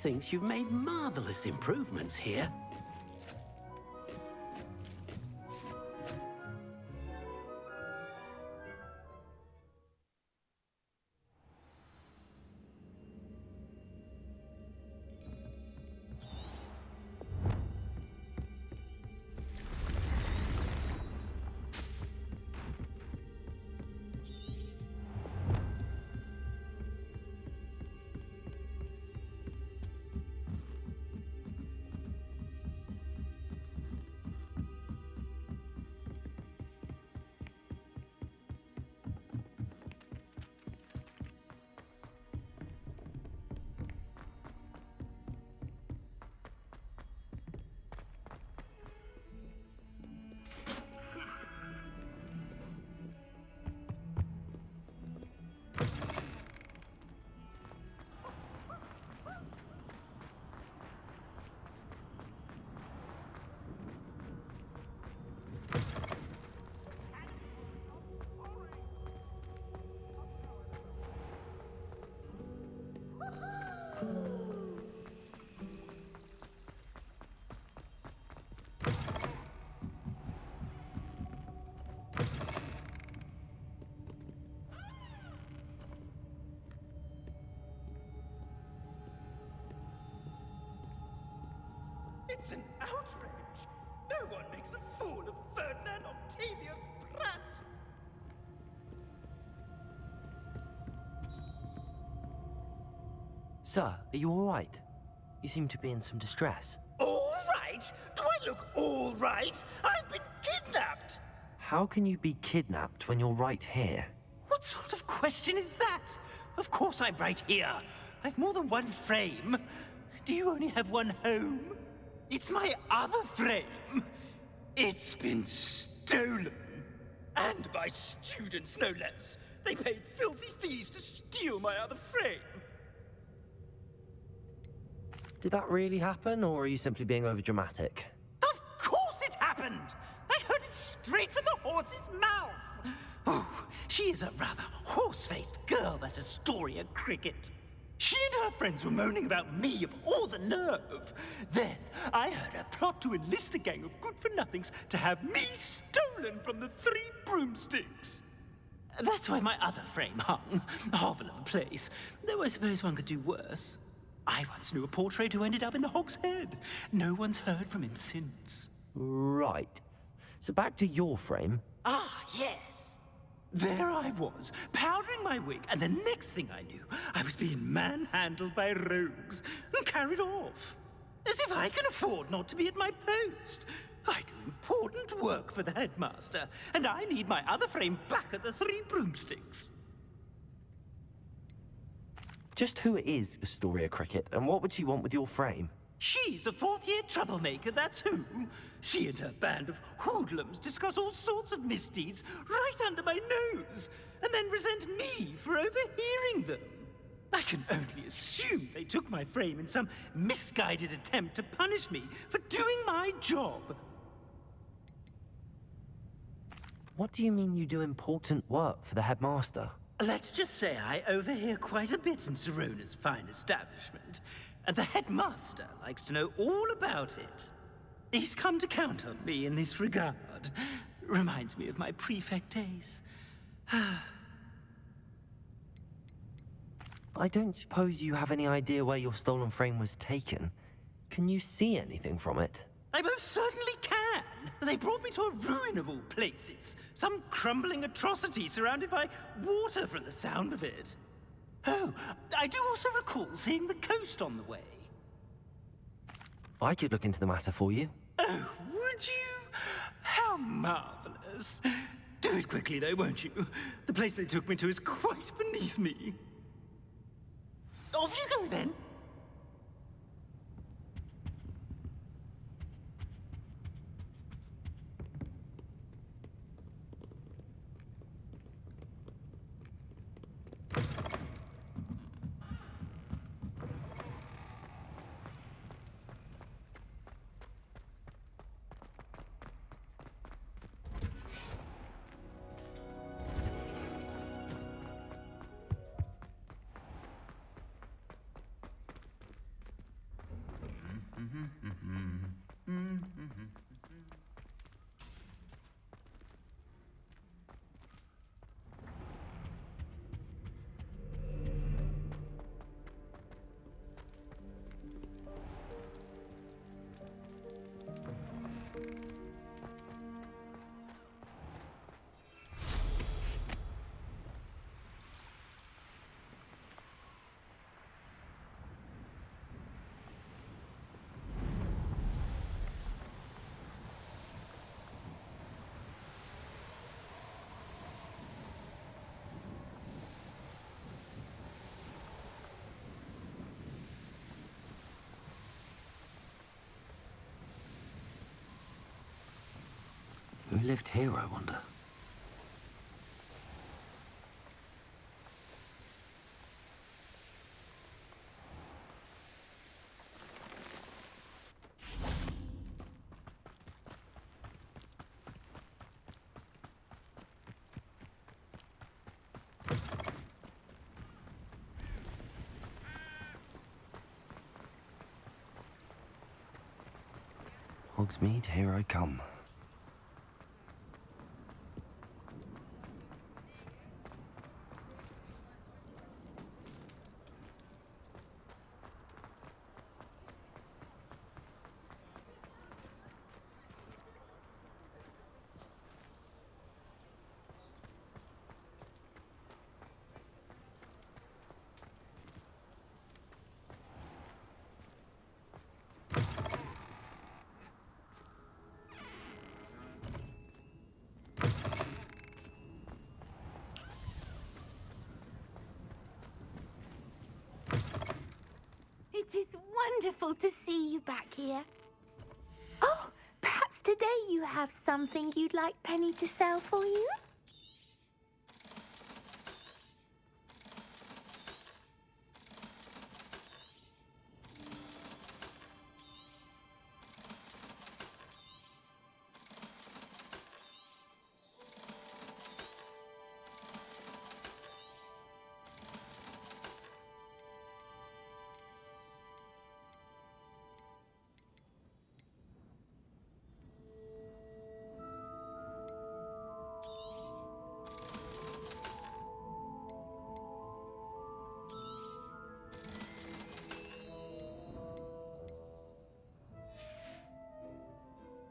thinks you've made marvelous improvements here. It's an outrage! No one makes a fool of Ferdinand Octavius Pratt! Sir, are you all right? You seem to be in some distress. All right? Do I look all right? I've been kidnapped! How can you be kidnapped when you're right here? What sort of question is that? Of course I'm right here. I've more than one frame. Do you only have one home? It's my other frame. It's been stolen. And by students, no less. They paid filthy thieves to steal my other frame. Did that really happen, or are you simply being overdramatic? Of course it happened! I heard it straight from the horse's mouth! Oh, she is a rather horse-faced girl, that Astoria Cricket. She and her friends were moaning about me, of all the nerve. Then I heard her plot to enlist a gang of good-for-nothings to have me stolen from the Three Broomsticks. That's why my other frame hung. A hovel of a place, though I suppose one could do worse. I once knew a portrait who ended up in the Hog's Head. No one's heard from him since. Right. So back to your frame. Ah, yes. There I was, powdering my wig, and the next thing I knew, I was being manhandled by rogues and carried off. As if I can afford not to be at my post. I do important work for the headmaster, and I need my other frame back at the Three Broomsticks. Just who is Astoria Cricket, and what would she want with your frame? She's a fourth-year troublemaker, that's who. She and her band of hoodlums discuss all sorts of misdeeds right under my nose, and then resent me for overhearing them. I can only assume they took my frame in some misguided attempt to punish me for doing my job. What do you mean you do important work for the headmaster? Let's just say I overhear quite a bit in Sirona's fine establishment, and the headmaster likes to know all about it. He's come to count on me in this regard. Reminds me of my prefect days. I don't suppose you have any idea where your stolen frame was taken. Can you see anything from it? I most certainly can. They brought me to a ruin of all places. Some crumbling atrocity surrounded by water from the sound of it. Oh, I do also recall seeing the coast on the way. I could look into the matter for you. Oh, would you? How marvelous. Do it quickly though, won't you? The place they took me to is quite beneath me. Off you go then. Who lived here, I wonder? Hogsmeade, here I come. It is wonderful to see you back here. Oh, perhaps today you have something you'd like Penny to sell for you?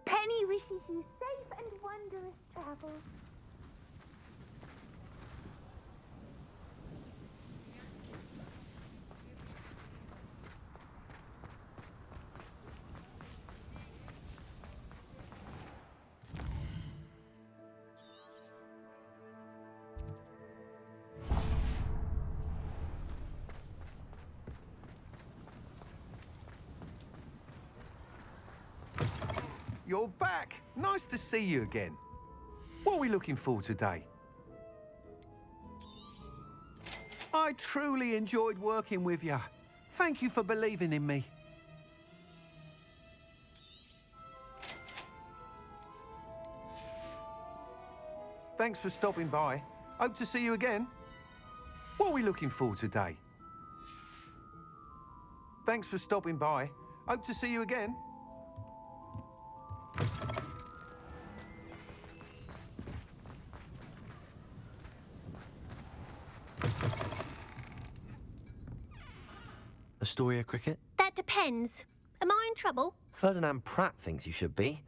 Penny wishes you safe and wondrous travels. You're back. Nice to see you again. What are we looking for today? I truly enjoyed working with you. Thank you for believing in me. Thanks for stopping by. Hope to see you again. What are we looking for today? Thanks for stopping by. Hope to see you again. Astoria Cricket? That depends. Am I in trouble? Ferdinand Pratt thinks you should be.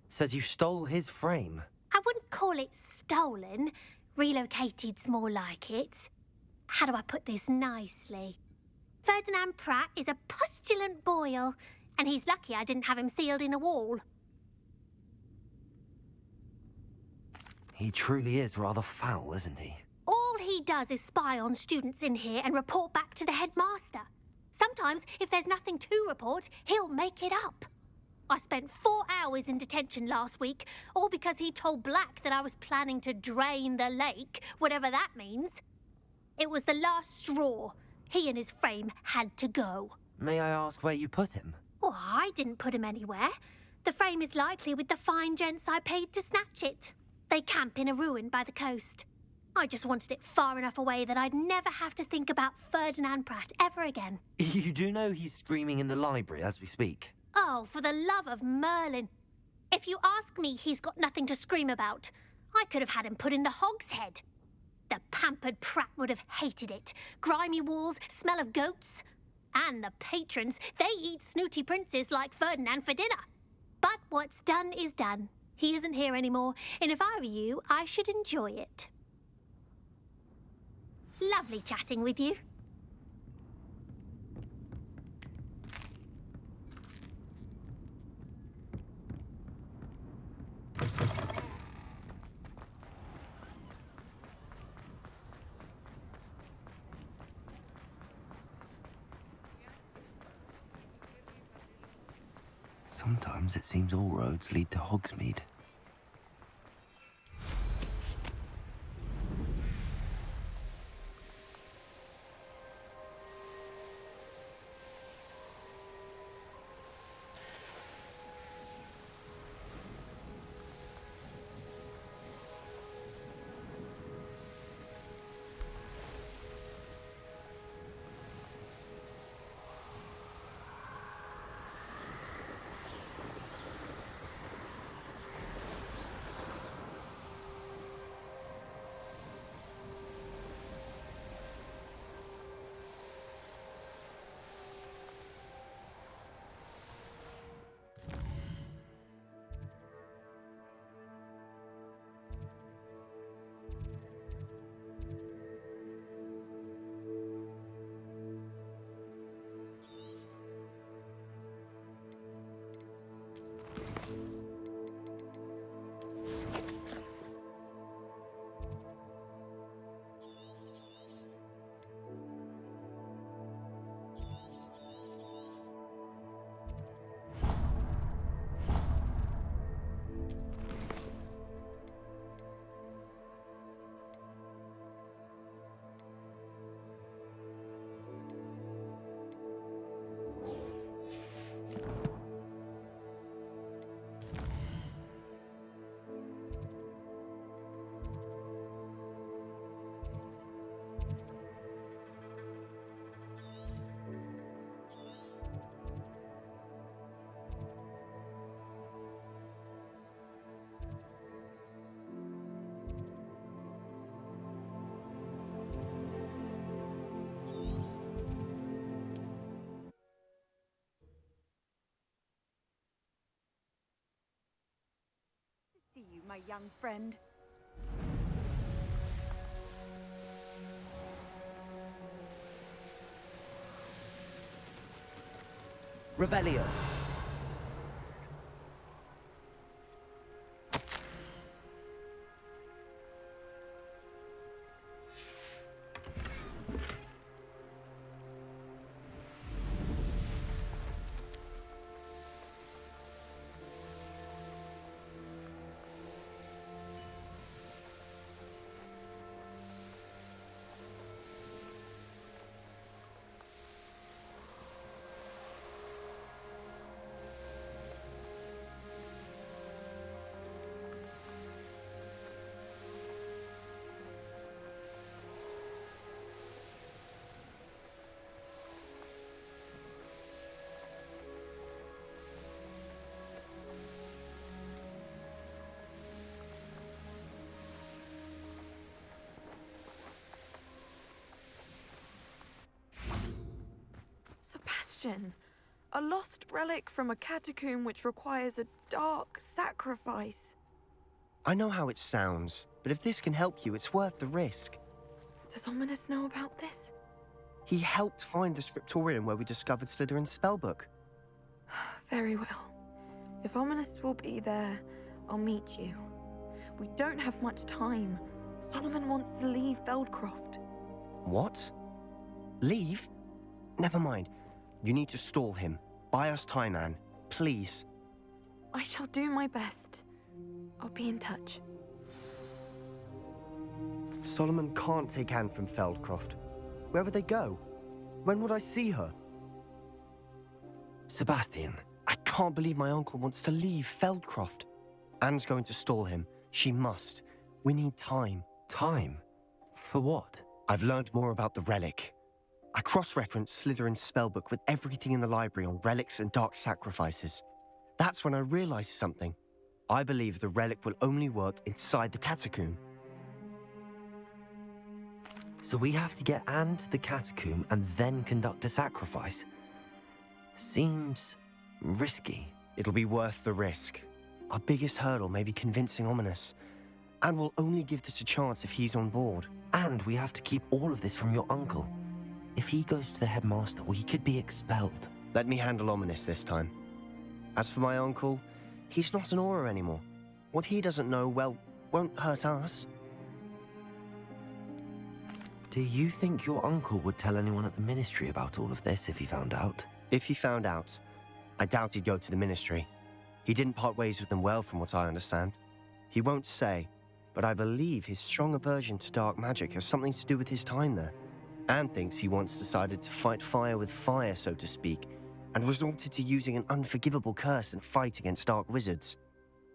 Says you stole his frame. I wouldn't call it stolen. Relocated's more like it. How do I put this nicely? Ferdinand Pratt is a postulant boil, and he's lucky I didn't have him sealed in a wall. He truly is rather foul, isn't he? All he does is spy on students in here and report back to the headmaster. Sometimes, if there's nothing to report, he'll make it up. I spent 4 hours in detention last week, all because he told Black that I was planning to drain the lake, whatever that means. It was the last straw. He and his frame had to go. May I ask where you put him? Oh, I didn't put him anywhere. The frame is likely with the fine gents I paid to snatch it. They camp in a ruin by the coast. I just wanted it far enough away that I'd never have to think about Ferdinand Pratt ever again. You do know he's screaming in the library as we speak. Oh, for the love of Merlin. If you ask me, he's got nothing to scream about. I could have had him put in the hogshead. The pampered prat would have hated it. Grimy walls, smell of goats. And the patrons, they eat snooty princes like Ferdinand for dinner. But what's done is done. He isn't here anymore, and if I were you, I should enjoy it. Lovely chatting with you. Sometimes it seems all roads lead to Hogsmeade. See you, my young friend. Revelio. Sebastian, a lost relic from a catacomb which requires a dark sacrifice. I know how it sounds, but if this can help you, it's worth the risk. Does Ominous know about this? He helped find the scriptorium where we discovered Slytherin's spellbook. Very well. If Ominous will be there, I'll meet you. We don't have much time. Solomon wants to leave Feldcroft. What? Leave? Never mind. You need to stall him. Buy us time, Anne. Please. I shall do my best. I'll be in touch. Solomon can't take Anne from Feldcroft. Where would they go? When would I see her? Sebastian. I can't believe my uncle wants to leave Feldcroft. Anne's going to stall him. She must. We need time. Time? For what? I've learned more about the relic. I cross-referenced Slytherin's spellbook with everything in the library on relics and dark sacrifices. That's when I realized something. I believe the relic will only work inside the catacomb. So we have to get Anne to the catacomb and then conduct a sacrifice? Seems risky. It'll be worth the risk. Our biggest hurdle may be convincing Ominous, and we'll only give this a chance if he's on board. And we have to keep all of this from your uncle. If he goes to the headmaster, we could be expelled. Let me handle Ominous this time. As for my uncle, he's not an Auror anymore. What he doesn't know, well, won't hurt us. Do you think your uncle would tell anyone at the Ministry about all of this if he found out? If he found out, I doubt he'd go to the Ministry. He didn't part ways with them well, from what I understand. He won't say, but I believe his strong aversion to dark magic has something to do with his time there. Anne thinks he once decided to fight fire with fire, so to speak, and resorted to using an unforgivable curse in a fight against dark wizards.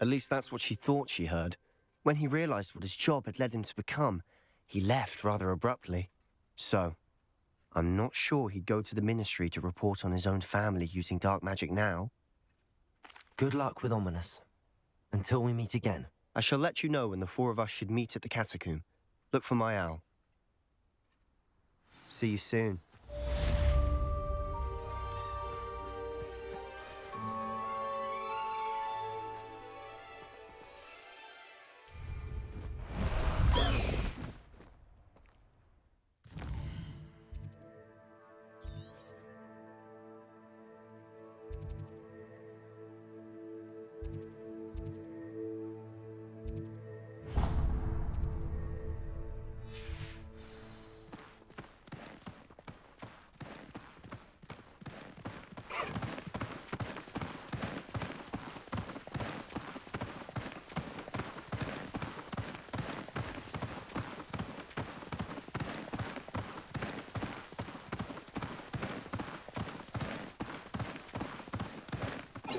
At least that's what she thought she heard. When he realized what his job had led him to become, he left rather abruptly. So, I'm not sure he'd go to the Ministry to report on his own family using dark magic now. Good luck with Ominous. Until we meet again. I shall let you know when the four of us should meet at the catacomb. Look for my owl. See you soon.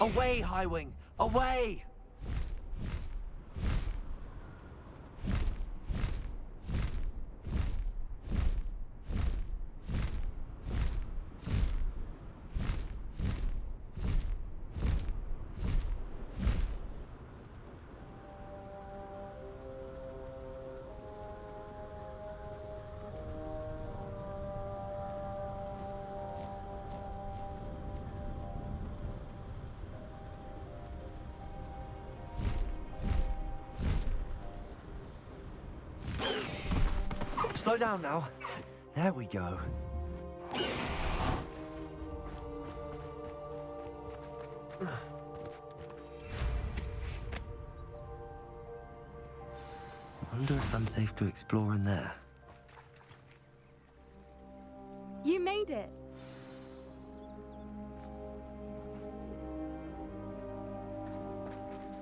Away, Highwing! Away! Slow down now. There we go. Wonder if I'm safe to explore in there. You made it.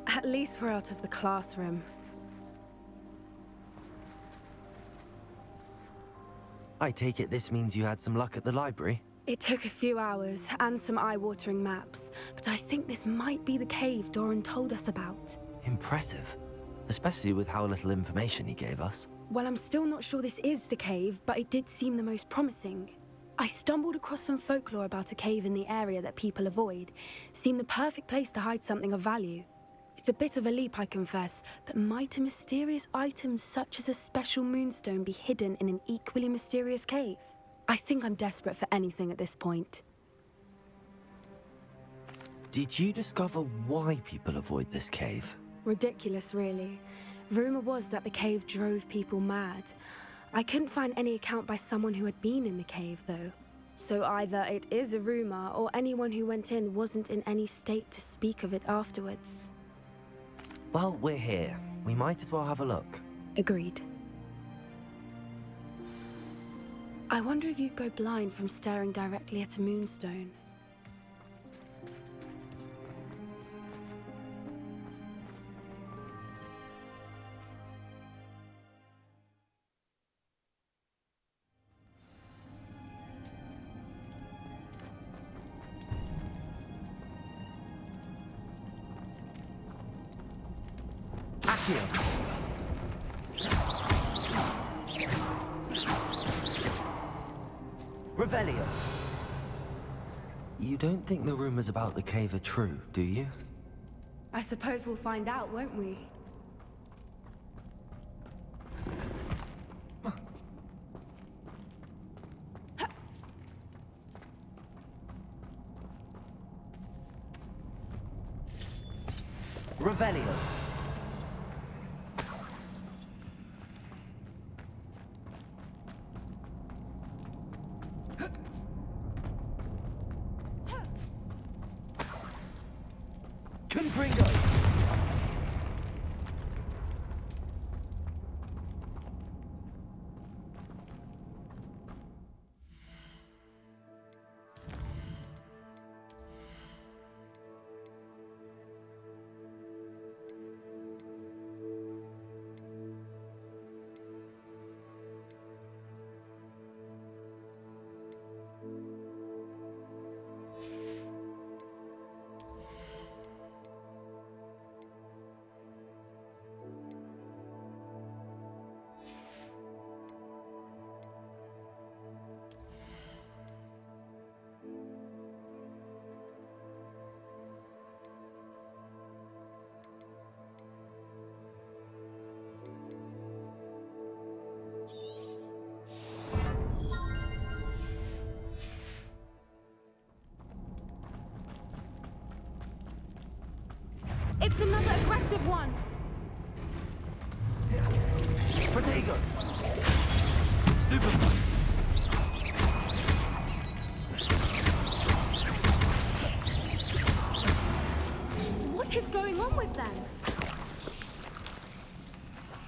At least we're out of the classroom. I take it this means you had some luck at the library? It took a few hours and some eye-watering maps, but I think this might be the cave Doran told us about. Impressive. Especially with how little information he gave us. Well, I'm still not sure this is the cave, but it did seem the most promising. I stumbled across some folklore about a cave in the area that people avoid. Seemed the perfect place to hide something of value. It's a bit of a leap, I confess, but might a mysterious item such as a special moonstone be hidden in an equally mysterious cave? I think I'm desperate for anything at this point. Did you discover why people avoid this cave? Ridiculous, really. Rumor was that the cave drove people mad. I couldn't find any account by someone who had been in the cave, though. So either it is a rumor, or anyone who went in wasn't in any state to speak of it afterwards. Well, we're here. We might as well have a look. Agreed. I wonder if you'd go blind from staring directly at a moonstone. Revelio. You don't think the rumors about the cave are true, do you? I suppose we'll find out, won't we? Revelio. Confringo. It's another aggressive one! Protego. Stupefy. What is going on with them?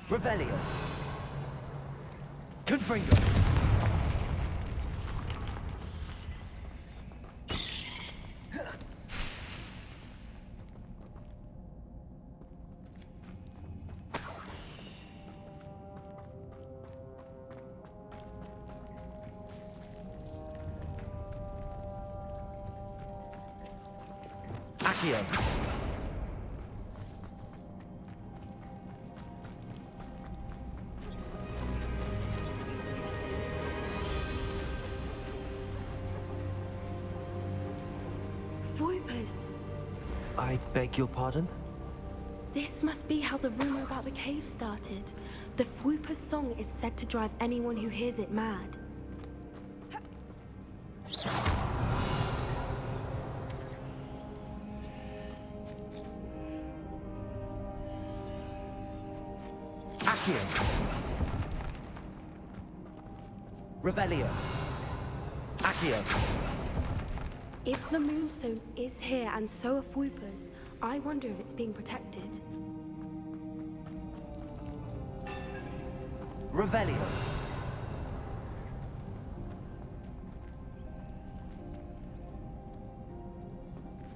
Revelio. Confringo. Accio. Voipers. I beg your pardon? This must be how the rumor about the cave started. The Fwooper's song is said to drive anyone who hears it mad. Accio. Revelio. Accio. If the Moonstone is here and so are Fwoopers, I wonder if it's being protected. Revelio.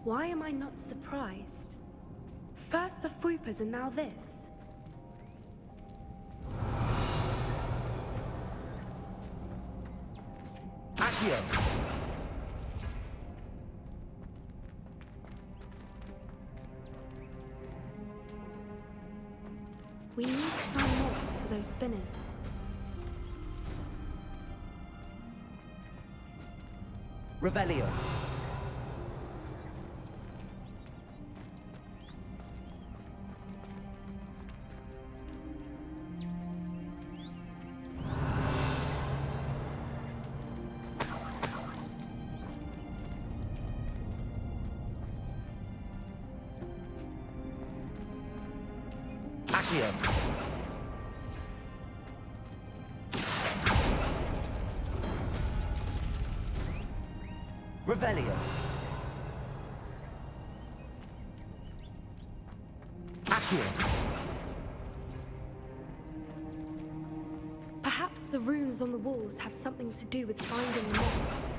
Why am I not surprised? First the Fwoopers and now this. Accio. We need to find moths for those spinners. Revelio. Accio. Revelio. Accio. Perhaps the runes on the walls have something to do with finding the moths.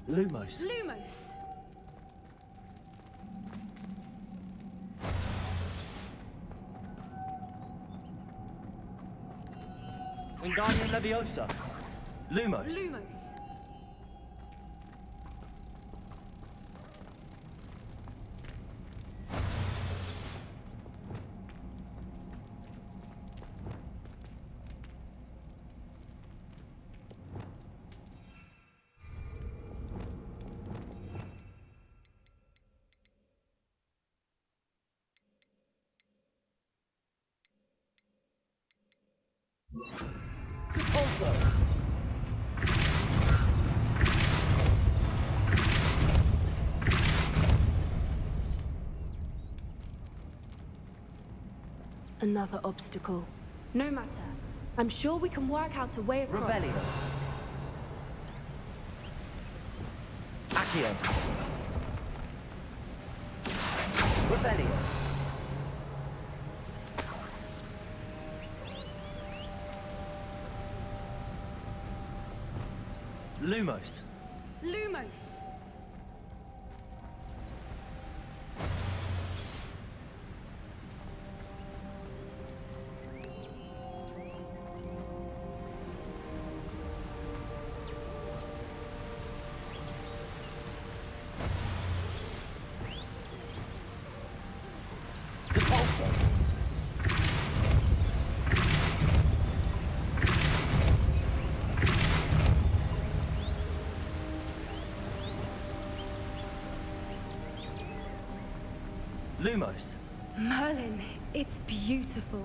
Lumos. Lumos! Wingardium Leviosa. Lumos. Lumos! Repulsor! Another obstacle. No matter. I'm sure we can work out a way across. Revelio. Accio. Revelio. Lumos. Lumos! Repulsor. Lumos. Merlin, it's beautiful.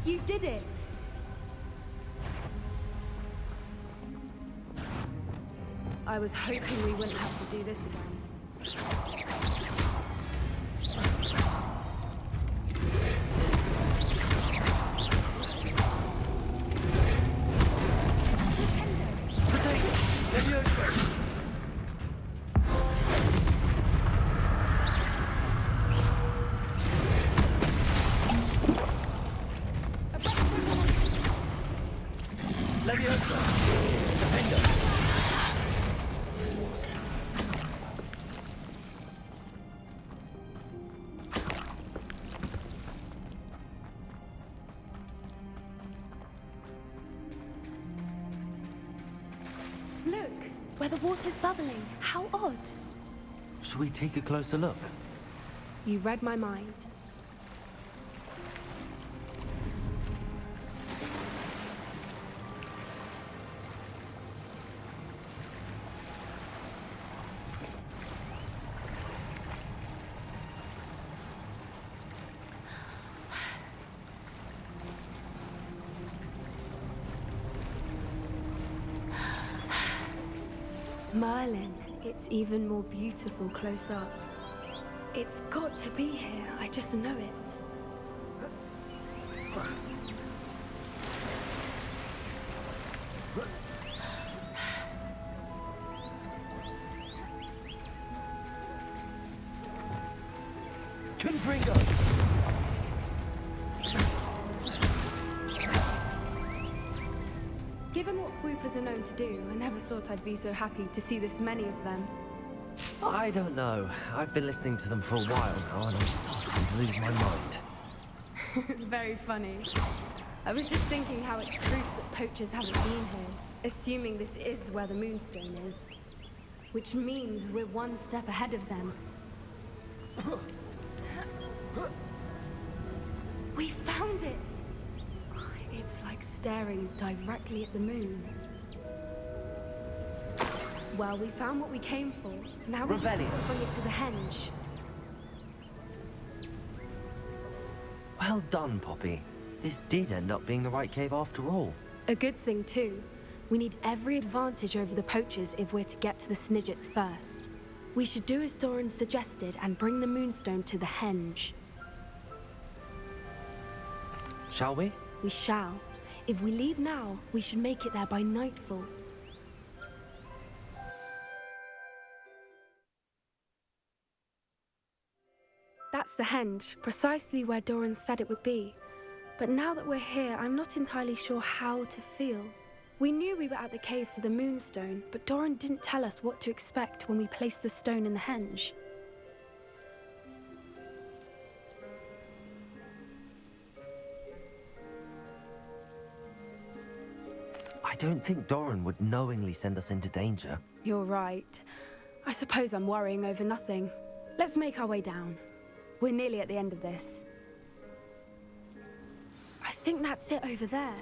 You did it! I was hoping we wouldn't have to do this again. Leviosa. Defender. Look, where the water's bubbling. How odd. Should we take a closer look? You read my mind. Merlin, it's even more beautiful close up. It's got to be here, I just know it. Confringo! Given what Whoopers are known to do, I never thought I'd be so happy to see this many of them. I don't know. I've been listening to them for a while now, and I'm starting to lose my mind. Very funny. I was just thinking how it's proof that poachers haven't been here, assuming this is where the Moonstone is. Which means we're one step ahead of them. We found it! It's like staring directly at the moon. Well, we found what we came for. Now we just have to bring it to the henge. Well done, Poppy. This did end up being the right cave after all. A good thing, too. We need every advantage over the poachers if we're to get to the Snidgets first. We should do as Doran suggested and bring the Moonstone to the henge. Shall we? We shall. If we leave now, we should make it there by nightfall. That's the henge, precisely where Doran said it would be. But now that we're here, I'm not entirely sure how to feel. We knew we were at the cave for the Moonstone, but Doran didn't tell us what to expect when we placed the stone in the henge. I don't think Doran would knowingly send us into danger. You're right. I suppose I'm worrying over nothing. Let's make our way down. We're nearly at the end of this. I think that's it over there.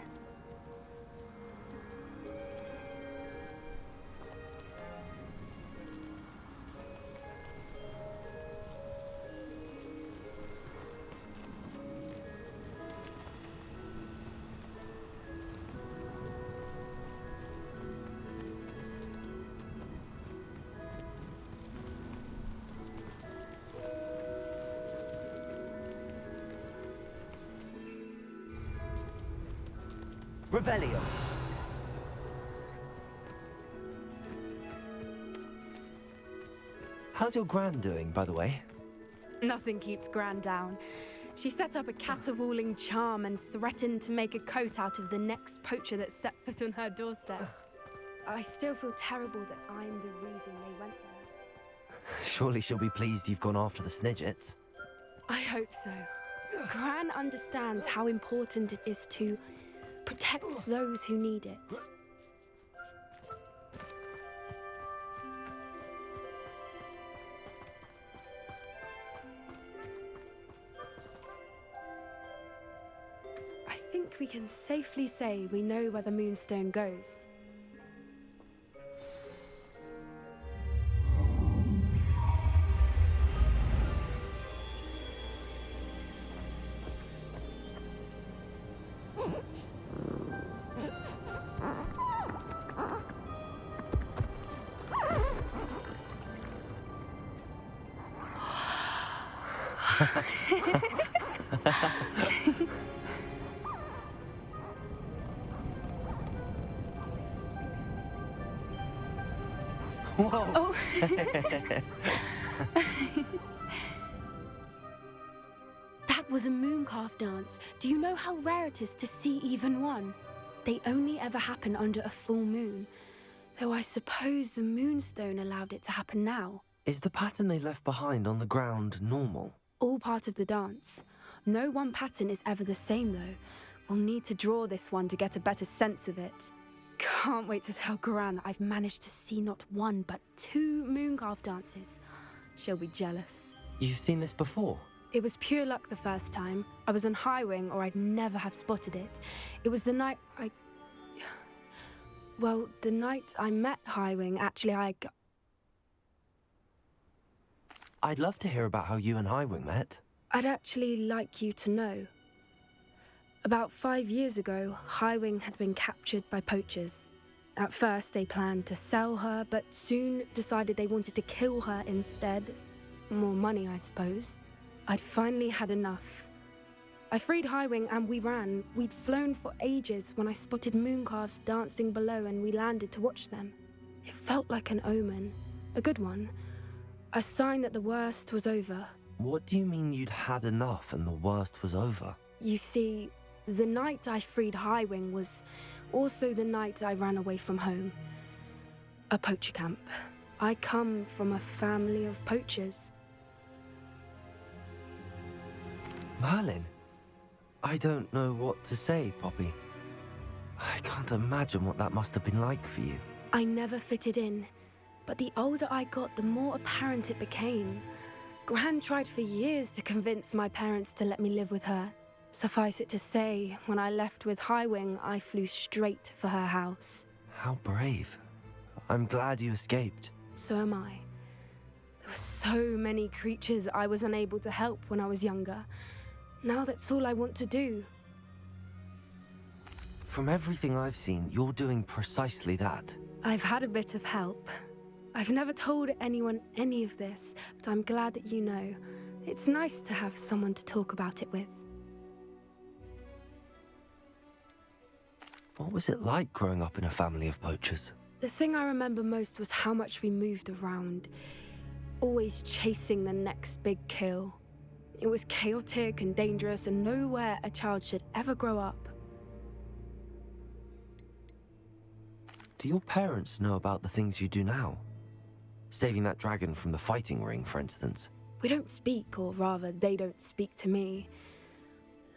Revelio. How's your Gran doing, by the way? Nothing keeps Gran down. She set up a caterwauling charm and threatened to make a coat out of the next poacher that set foot on her doorstep. I still feel terrible that I'm the reason they went there. Surely she'll be pleased you've gone after the Snidgets. I hope so. Gran understands how important it is to protect those who need it. I think we can safely say we know where the Moonstone goes. Whoa! Oh. That was a mooncalf dance. Do you know how rare it is to see even one? They only ever happen under a full moon. Though I suppose the Moonstone allowed it to happen now. Is the pattern they left behind on the ground normal? All part of the dance. No one pattern is ever the same, though. We'll need to draw this one to get a better sense of it. Can't wait to tell Gran that I've managed to see not one, but 2 mooncalf dances. She'll be jealous. You've seen this before? It was pure luck the first time. I was on Highwing, or I'd never have spotted it. It was the night Well, the night I met Highwing, actually, I'd love to hear about how you and Highwing met. I'd actually like you to know. About 5 years ago, Highwing had been captured by poachers. At first, they planned to sell her, but soon decided they wanted to kill her instead. More money, I suppose. I'd finally had enough. I freed Highwing and we ran. We'd flown for ages when I spotted mooncalves dancing below and we landed to watch them. It felt like an omen. A good one. A sign that the worst was over. What do you mean you'd had enough and the worst was over? You see, the night I freed Highwing was also the night I ran away from home. A poacher camp. I come from a family of poachers. Merlin? I don't know what to say, Poppy. I can't imagine what that must have been like for you. I never fitted in, but the older I got, the more apparent it became. Gran tried for years to convince my parents to let me live with her. Suffice it to say, when I left with Highwing, I flew straight for her house. How brave. I'm glad you escaped. So am I. There were so many creatures I was unable to help when I was younger. Now that's all I want to do. From everything I've seen, you're doing precisely that. I've had a bit of help. I've never told anyone any of this, but I'm glad that you know. It's nice to have someone to talk about it with. What was it like growing up in a family of poachers? The thing I remember most was how much we moved around, always chasing the next big kill. It was chaotic and dangerous, and nowhere a child should ever grow up. Do your parents know about the things you do now? Saving that dragon from the fighting ring, for instance. We don't speak, or rather, they don't speak to me.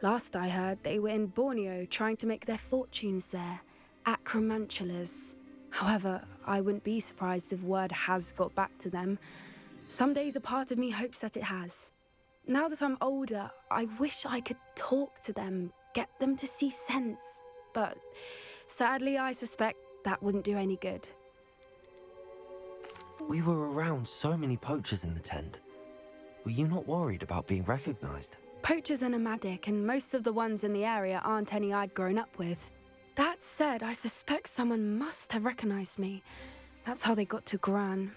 Last I heard, they were in Borneo trying to make their fortunes there. Acromantulas. However, I wouldn't be surprised if word has got back to them. Some days a part of me hopes that it has. Now that I'm older, I wish I could talk to them, get them to see sense. But sadly, I suspect that wouldn't do any good. We were around so many poachers in the tent. Were you not worried about being recognized? Poachers are nomadic, and most of the ones in the area aren't any I'd grown up with. That said, I suspect someone must have recognized me. That's how they got to Gran.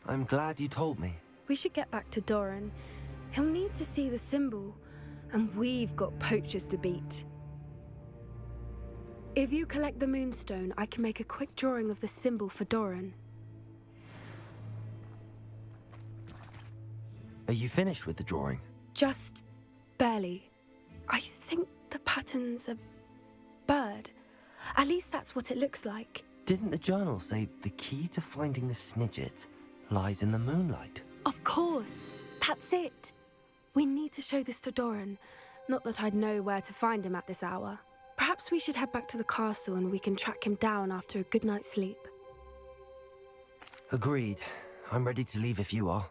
I'm glad you told me. We should get back to Doran. He'll need to see the symbol, and we've got poachers to beat. If you collect the moonstone, I can make a quick drawing of the symbol for Doran. Are you finished with the drawing? Just barely. I think the pattern's a bird. At least that's what it looks like. Didn't the journal say the key to finding the Snidget lies in the moonlight? Of course. That's it. We need to show this to Doran. Not that I'd know where to find him at this hour. Perhaps we should head back to the castle and we can track him down after a good night's sleep. Agreed. I'm ready to leave if you are.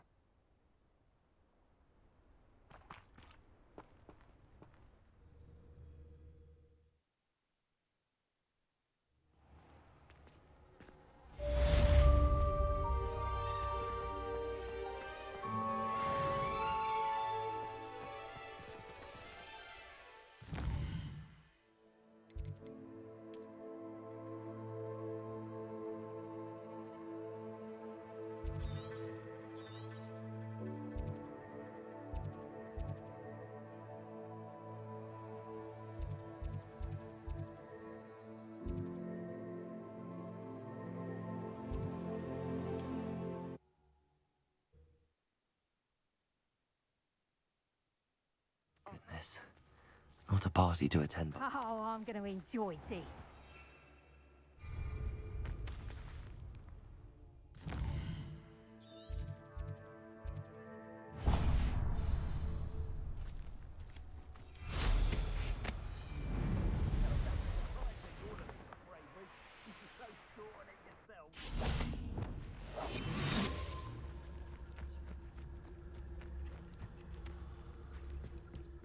Goodness. Not a party to attend, but... Oh, I'm going to enjoy this.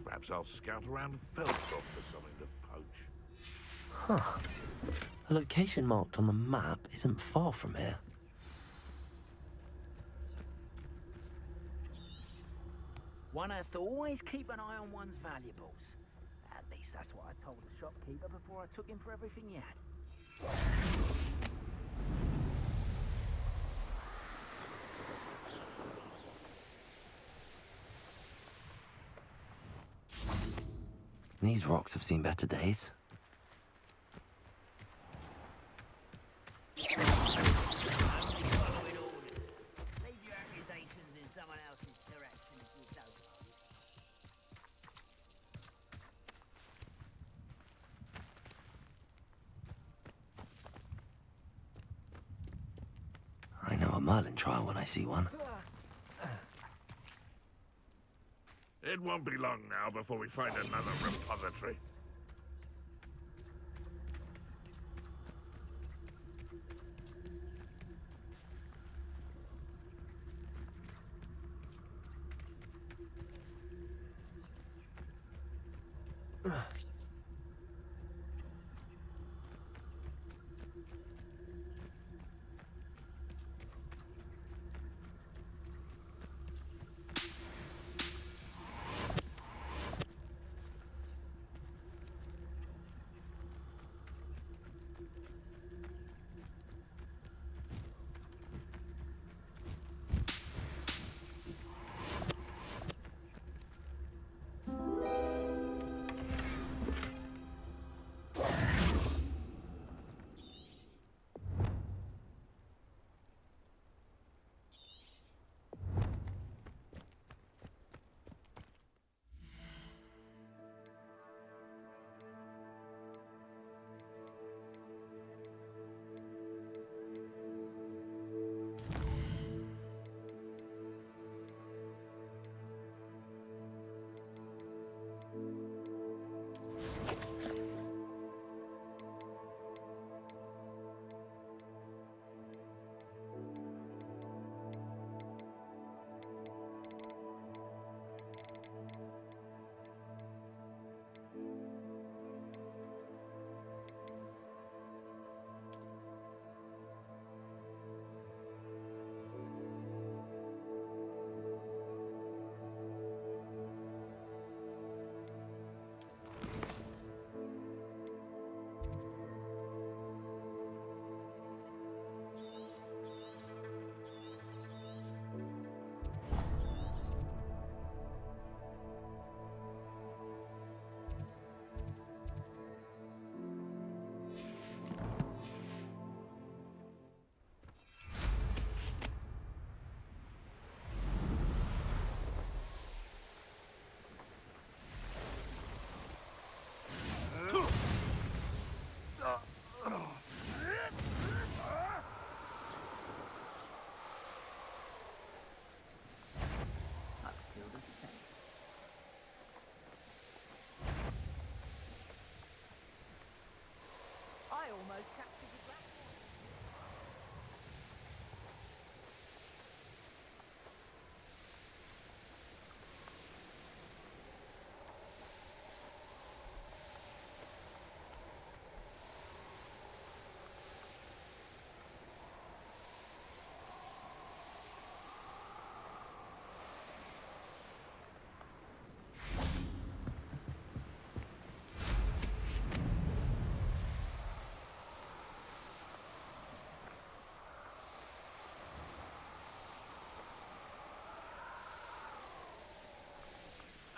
Perhaps I'll scout around Fellstop for something to poach. Huh. A location marked on the map isn't far from here. One has to always keep an eye on one's valuables. At least that's what I told the shopkeeper before I took him for everything he had. These rocks have seen better days. I know a Merlin trial when I see one. It won't be long now before we find another repository.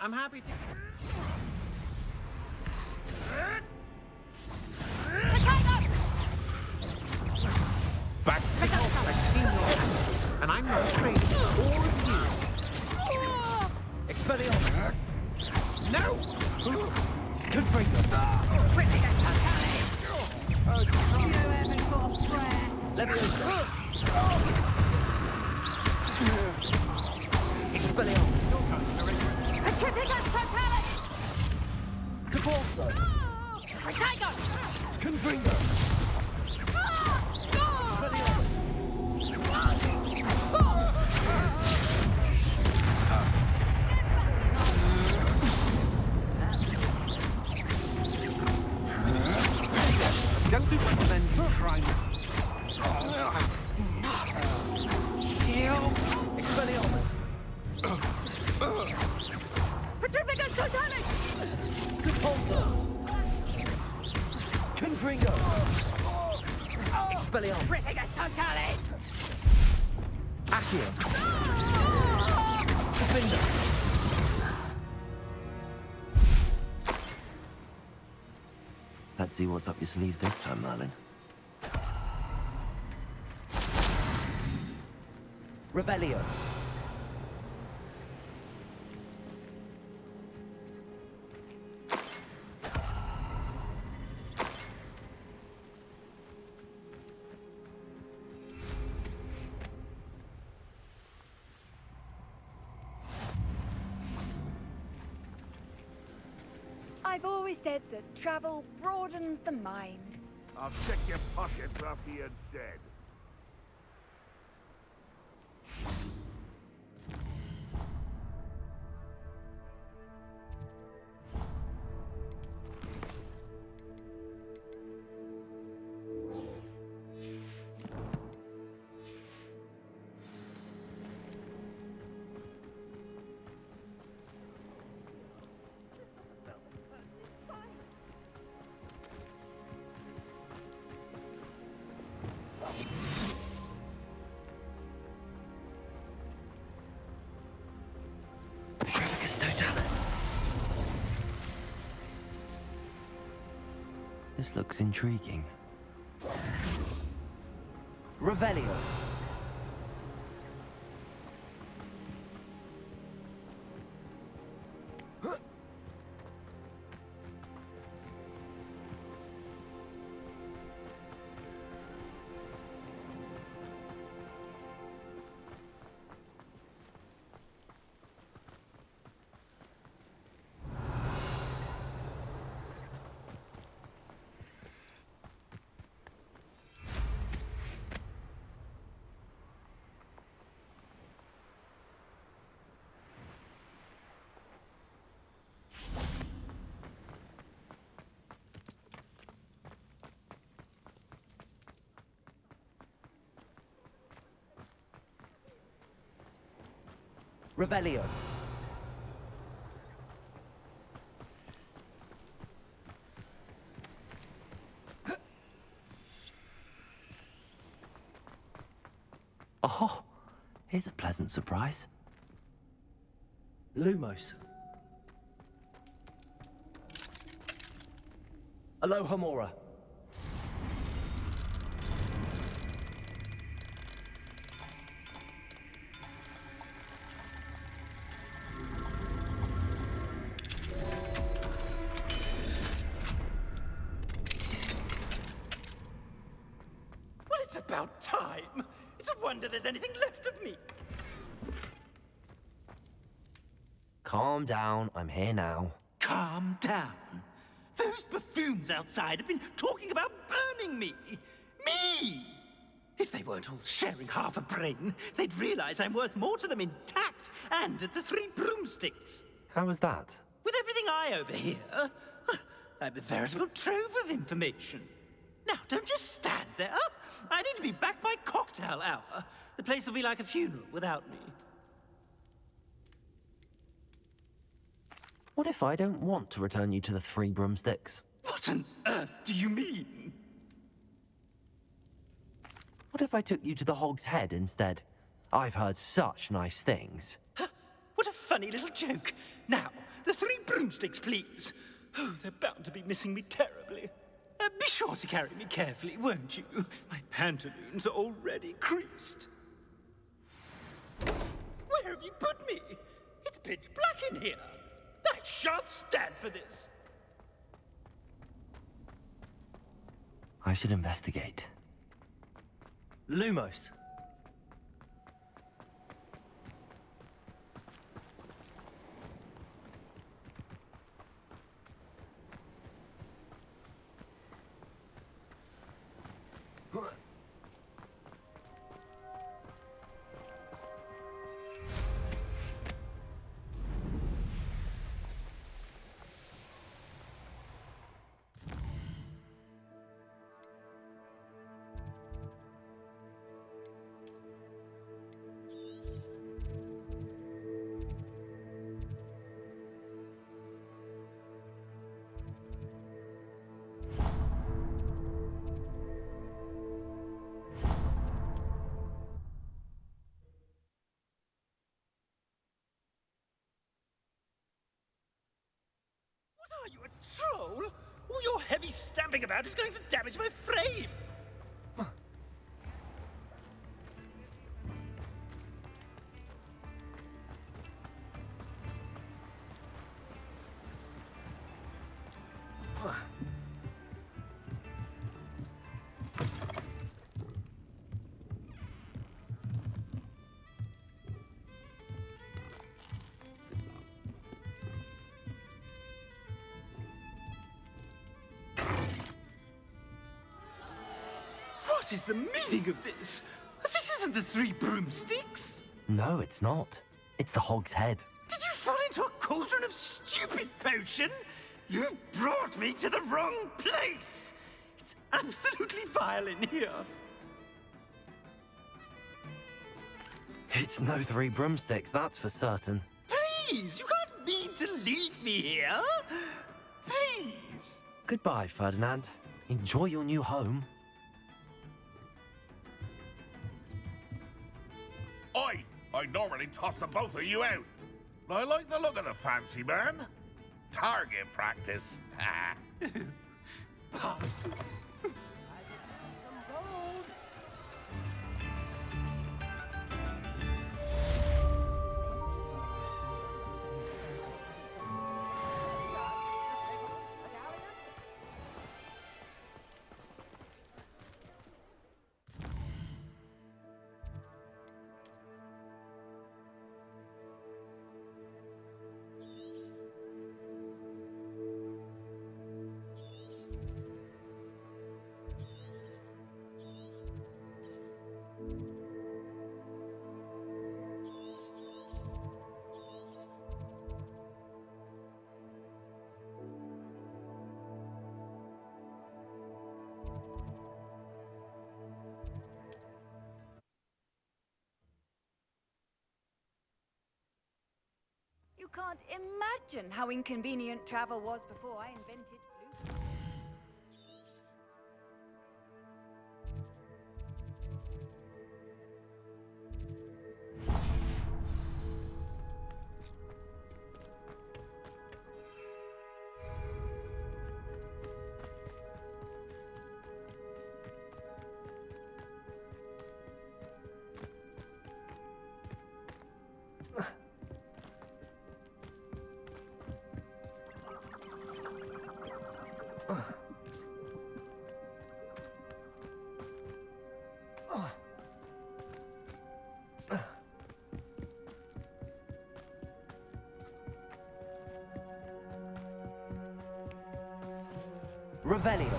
I'm happy to... Back to the house. I've seen your hand, and I'm not afraid of all of you. Expelliarmus. No! Confringo. Leviosa. Expelliarmus. Petrificus Totalis! Caporso. Protego! Confringo. Expelliarmus. Just to recommend you try Expelliarmus. Petrificus Totalis! Repulsor. Confringo. Expelliarmus. Petrificus Totalis! Accio. Defender. Let's see what's up your sleeve this time, Merlin. Revelio. I've always said that travel broadens the mind. I'll check your pockets after you're dead. Petrificus Totalis. This looks intriguing. Revelio. Revelio. Oh, here's a pleasant surprise. Lumos. Alohomora. Well, it's about time. It's a wonder there's anything left of me. Calm down, I'm here now. Calm down. Those buffoons outside have been talking about burning me. Me! If they weren't all sharing half a brain, they'd realize I'm worth more to them intact and at the Three Broomsticks. How was that? With everything I overhear, I'm a veritable trove of information. Now, don't just stand there. I need to be back by cocktail hour. The place will be like a funeral without me. What if I don't want to return you to the Three Broomsticks? What on earth do you mean? What if I took you to the Hog's Head instead? I've heard such nice things. What a funny little joke. Now, The 3 broomsticks, please. Oh, they're bound to be missing me terribly. Be sure to carry me carefully, won't you? My pantaloons are already creased. Where have you put me? It's pitch black in here. I shan't stand for this. I should investigate. Lumos! Are you a troll? All your heavy stamping about is going to damage my frame. What is the meaning of this? This isn't the 3 broomsticks. No, it's not. It's the Hog's Head. Did you fall into a cauldron of stupid potion? You've brought me to the wrong place. It's absolutely vile in here. It's no 3 broomsticks, that's for certain. Please, you can't mean to leave me here. Please. Goodbye, Ferdinand. Enjoy your new home. I'd normally toss the both of you out. But I like the look of the fancy man. Target practice. Bastards. You can't imagine how inconvenient travel was before I invented Bluetooth. Revelio.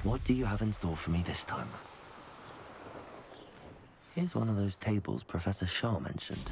What do you have in store for me this time? Here's one of those tables Professor Shaw mentioned.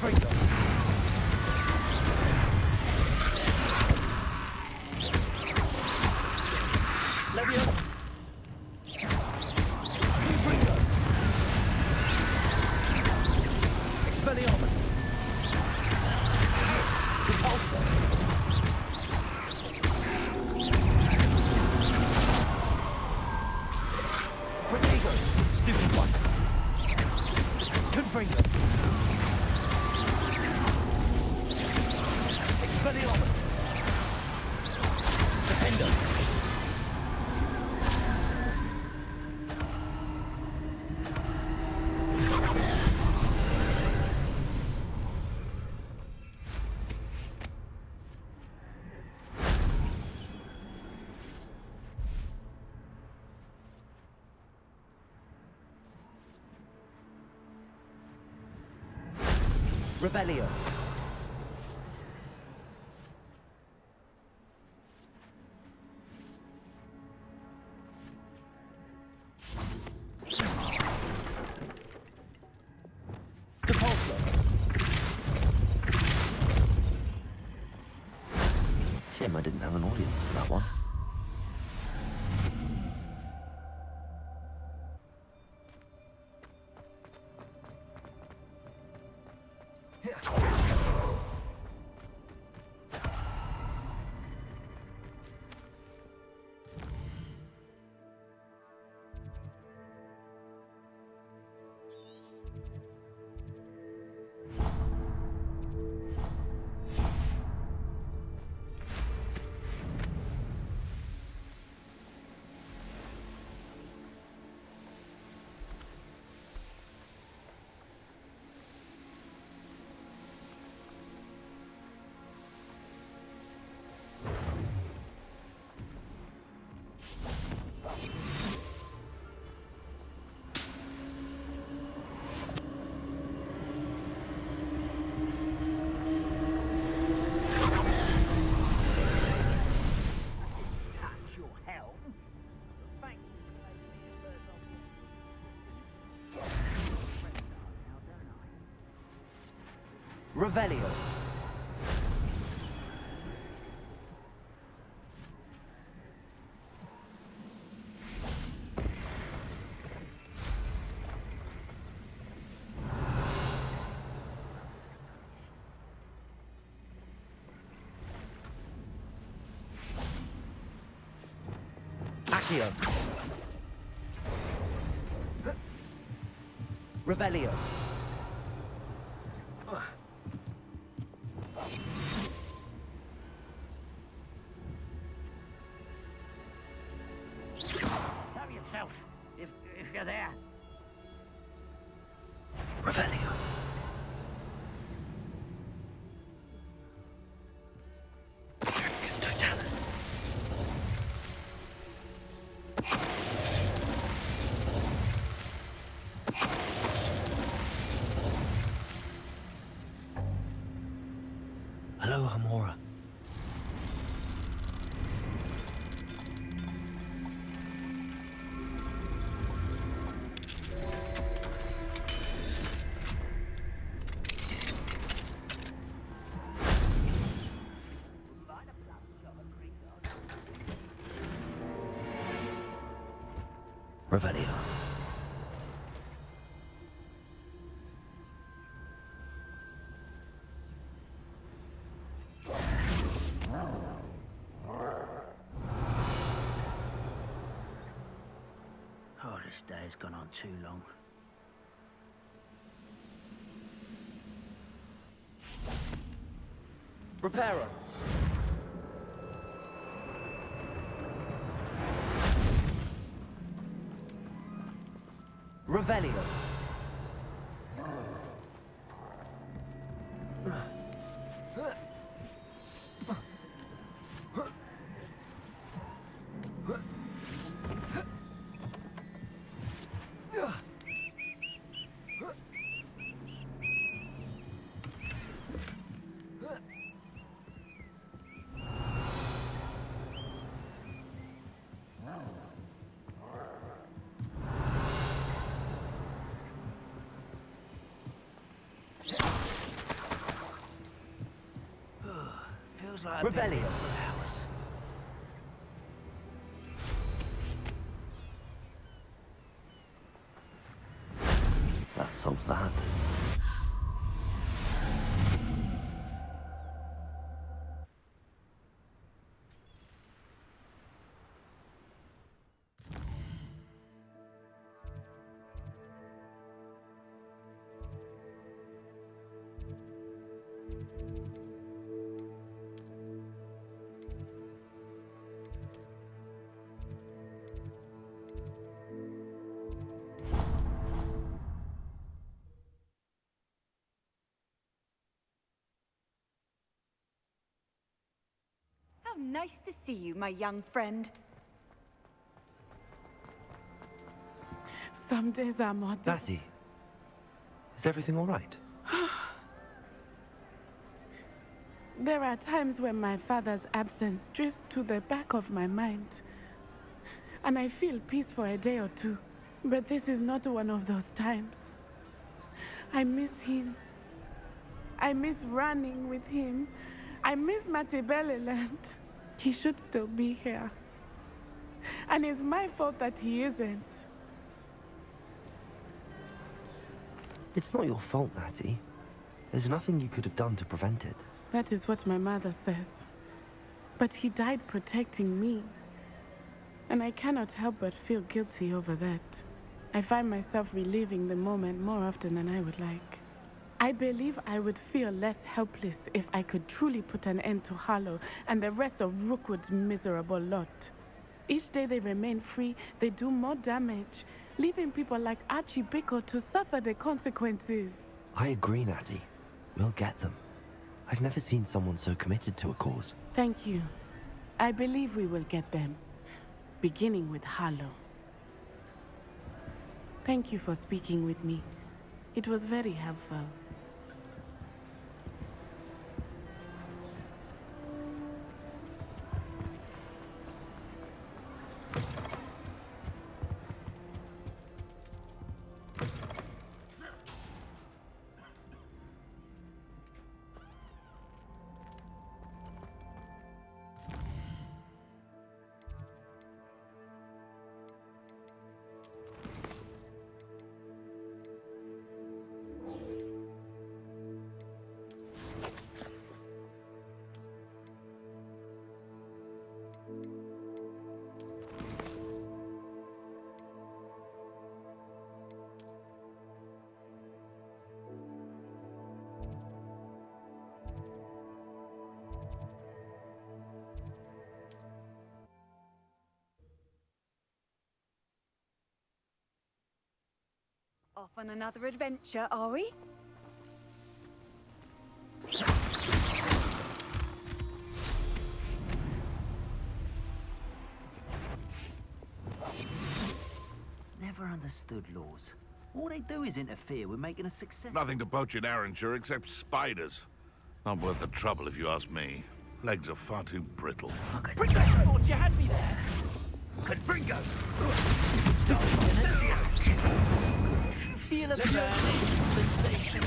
Confringo. Leviosa. Confringo. Expelliarmus. Repulsor. Protego. Stupid one. Confringo. Expelliarmus. Defender. Revelio. Depulso. Shame I didn't have an audience for that one. Revelio. Accio. Revelio. Show yourself, if you're there. Revelio. Dracus Totalis. Hello, Hamora. Revelio. Oh, this day has gone on too long. Reparo. Revelio. Feels like I've been here for hours. That solves that. How nice to see you, my young friend. Some days are more Natty, is everything all right? There are times when my father's absence drifts to the back of my mind, and I feel peace for a day or two. But this is not one of those times. I miss him. I miss running with him. I miss Matibeleland. He should still be here. And it's my fault that he isn't. It's not your fault, Natty. There's nothing you could have done to prevent it. That is what my mother says. But he died protecting me. And I cannot help but feel guilty over that. I find myself reliving the moment more often than I would like. I believe I would feel less helpless if I could truly put an end to Harlow and the rest of Rookwood's miserable lot. Each day they remain free, they do more damage, leaving people like Archie Bickle to suffer the consequences. I agree, Natty. We'll get them. I've never seen someone so committed to a cause. Thank you. I believe we will get them, beginning with Harlow. Thank you for speaking with me. It was very helpful. Off on another adventure, are we? Never understood laws. All they do is interfere with making a success. Nothing to poach in Arranshire except spiders. Not worth the trouble if you ask me. Legs are far too brittle. Bringo! Thought you had me there. Bringo! Feel a burning sensation.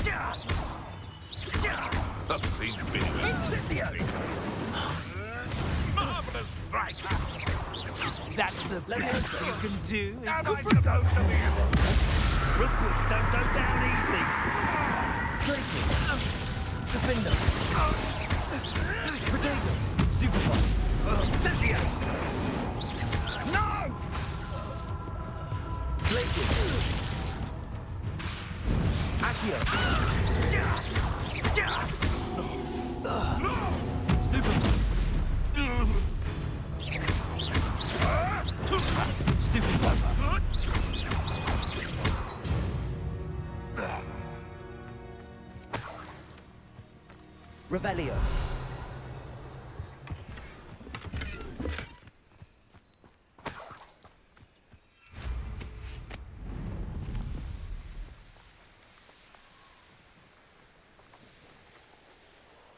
Obscene video. Incendio! Marvelous strike! That's the best you can do. I'm supposed to be. Rookwoods don't go down easy. Tracy! Defender! Potato! Stupefy! Incendio! No! Glacier! Accio! Stupefy! Stupefy! Revelio!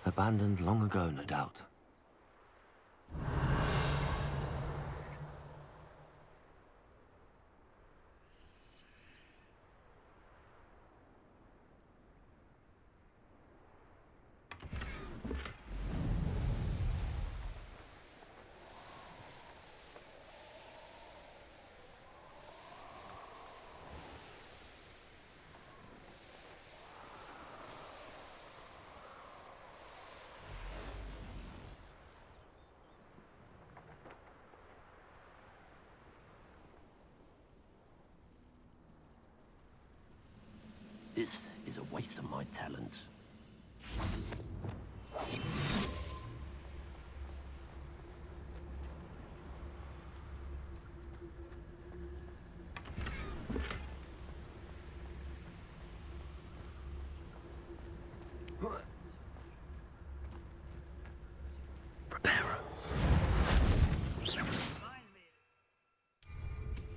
Abandoned long ago, no doubt. This is a waste of my talents.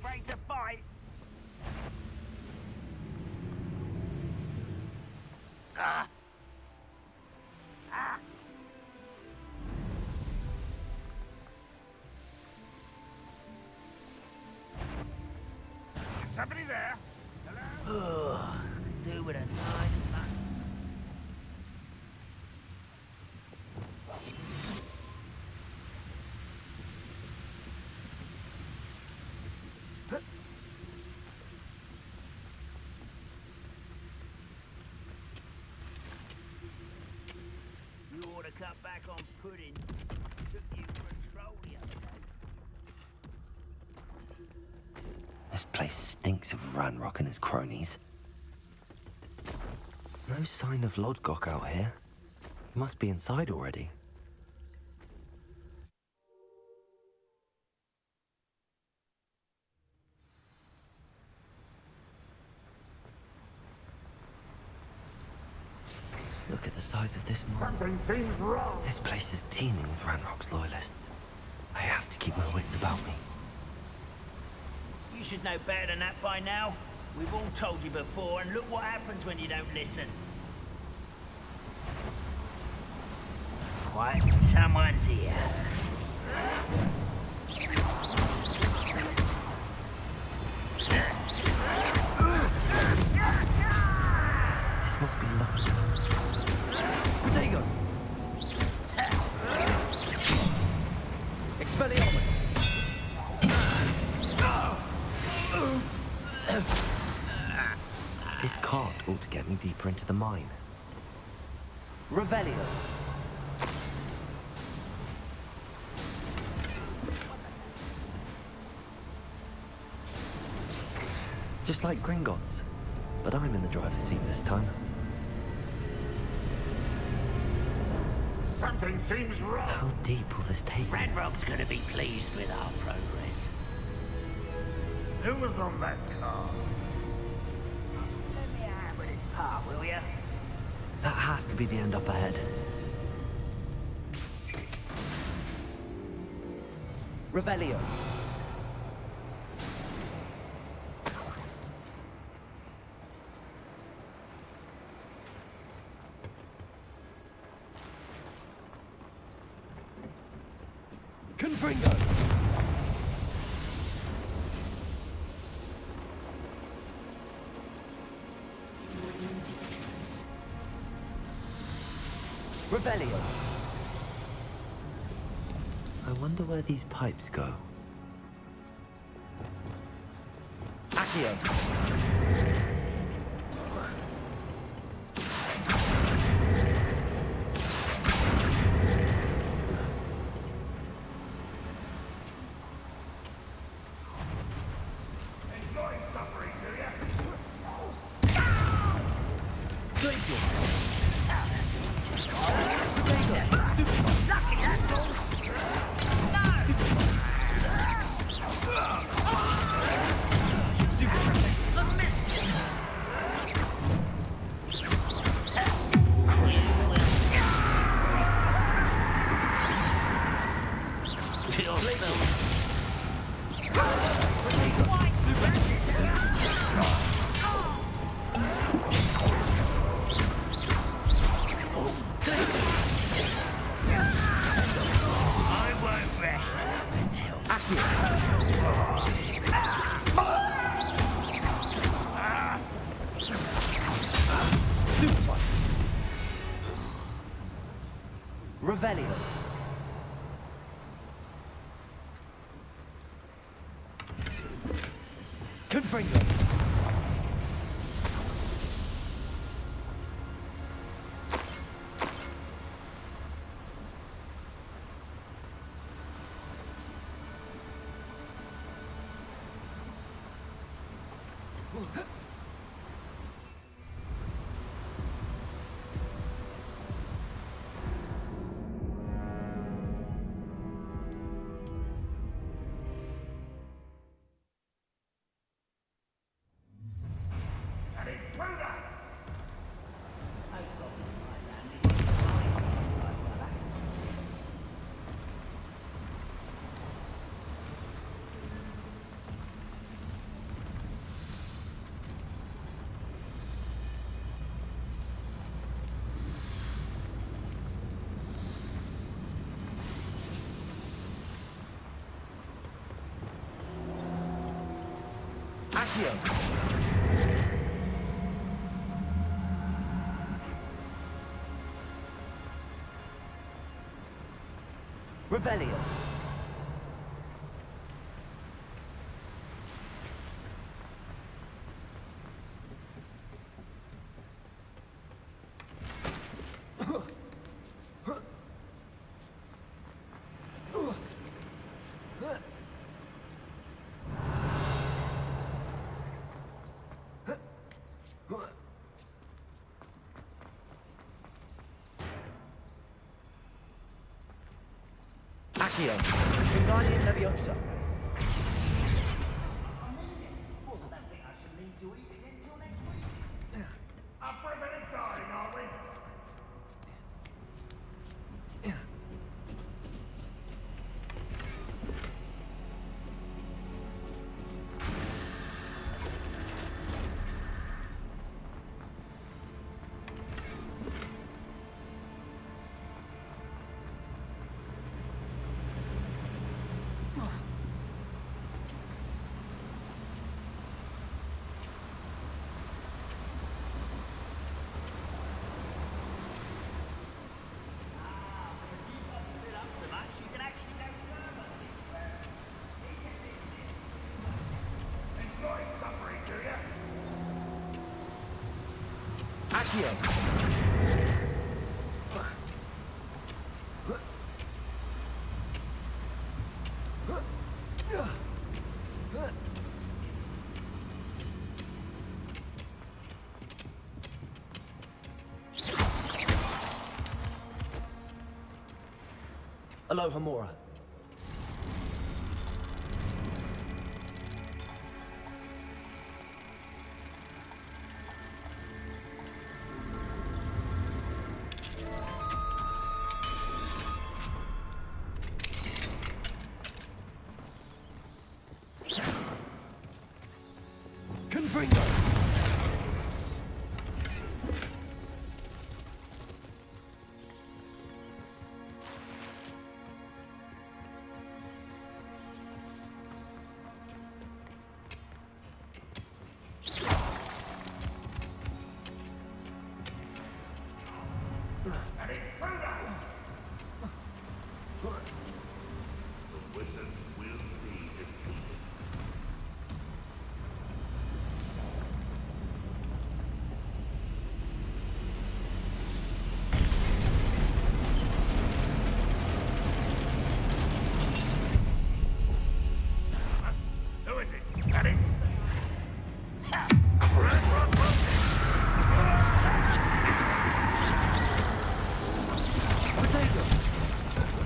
Ready to fight? Ah! Ah! Somebody there? Hello? Do with a nice man. You ought to cut back on pudding. Took you for a troll the other day. This place stinks of Ranrok and his cronies. No sign of Lodgok out here. He must be inside already. Look at the size of this mall. Something seems wrong. This place is teeming with Ranrock's loyalists. I have to keep my wits about me. You should know better than that by now. We've all told you before, and look what happens when you don't listen. Quiet, someone's here. This must be locked. Potato! Expelliarmus! This cart ought to get me deeper into the mine. Revelio! Just like Gringotts, but I'm in the driver's seat this time. Something seems wrong. How deep will this take me? Ranrock's gonna be pleased with our progress. Who was on that car? Let me a hand with this part, will ya? That has to be the end up ahead. Revelio. Confringo. Revelio. I wonder where these pipes go. Accio. Enjoy suffering, do ya? Glacial. Lucky asshole! No! I won't rest until... Stupefy. Revelio. Confringo. Accio. Revelio. Accio. Wingardium Leviosa. Up for a bit of guarding, are we? Enjoy suffering, do ya? Accio. Aloha Mora. Confringo. An intruder! The wizards will be defeated. Who is it? Got it?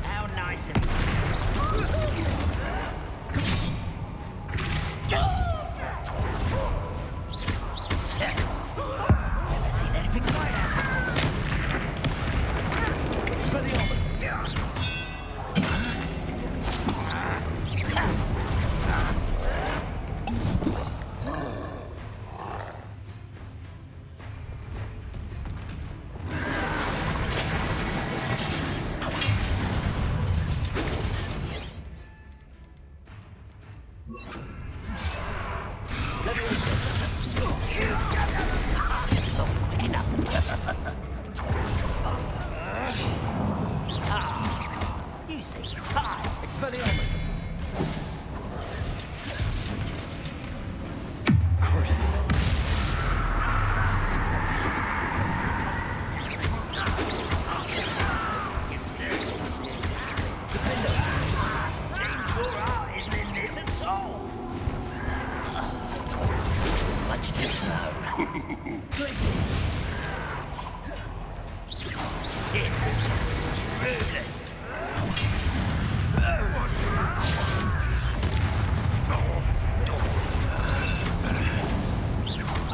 How nice of you. Never seen anything like that. Expelliarmus. You say hi. Expelliarmus. James, your art isn't in this at all. Much too slow.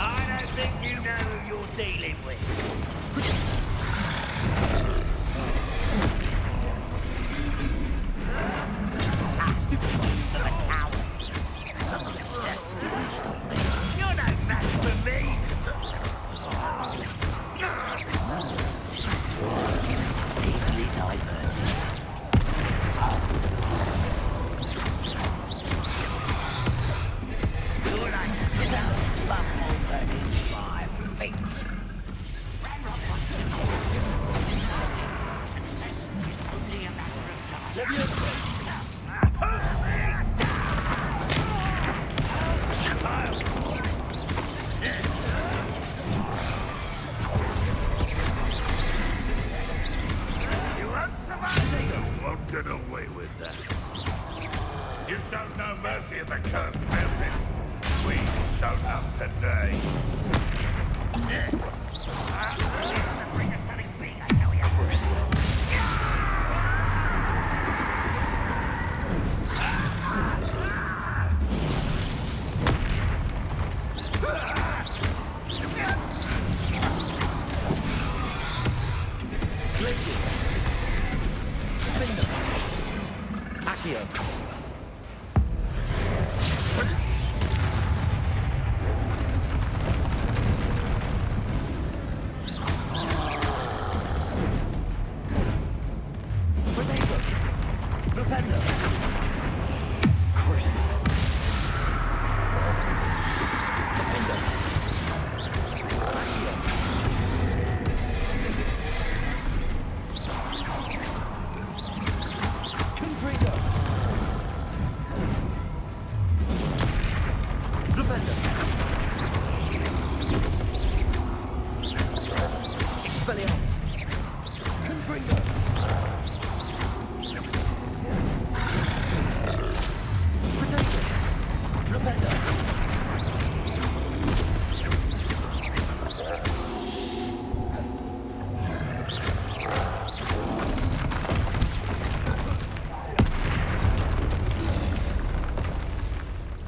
I don't think you know who you're dealing with. You're no match for me. Easily diverted. You won't survive! You won't get away with that. You showed no mercy at the cursed mountain. We show none today. Bring us something big, I tell you.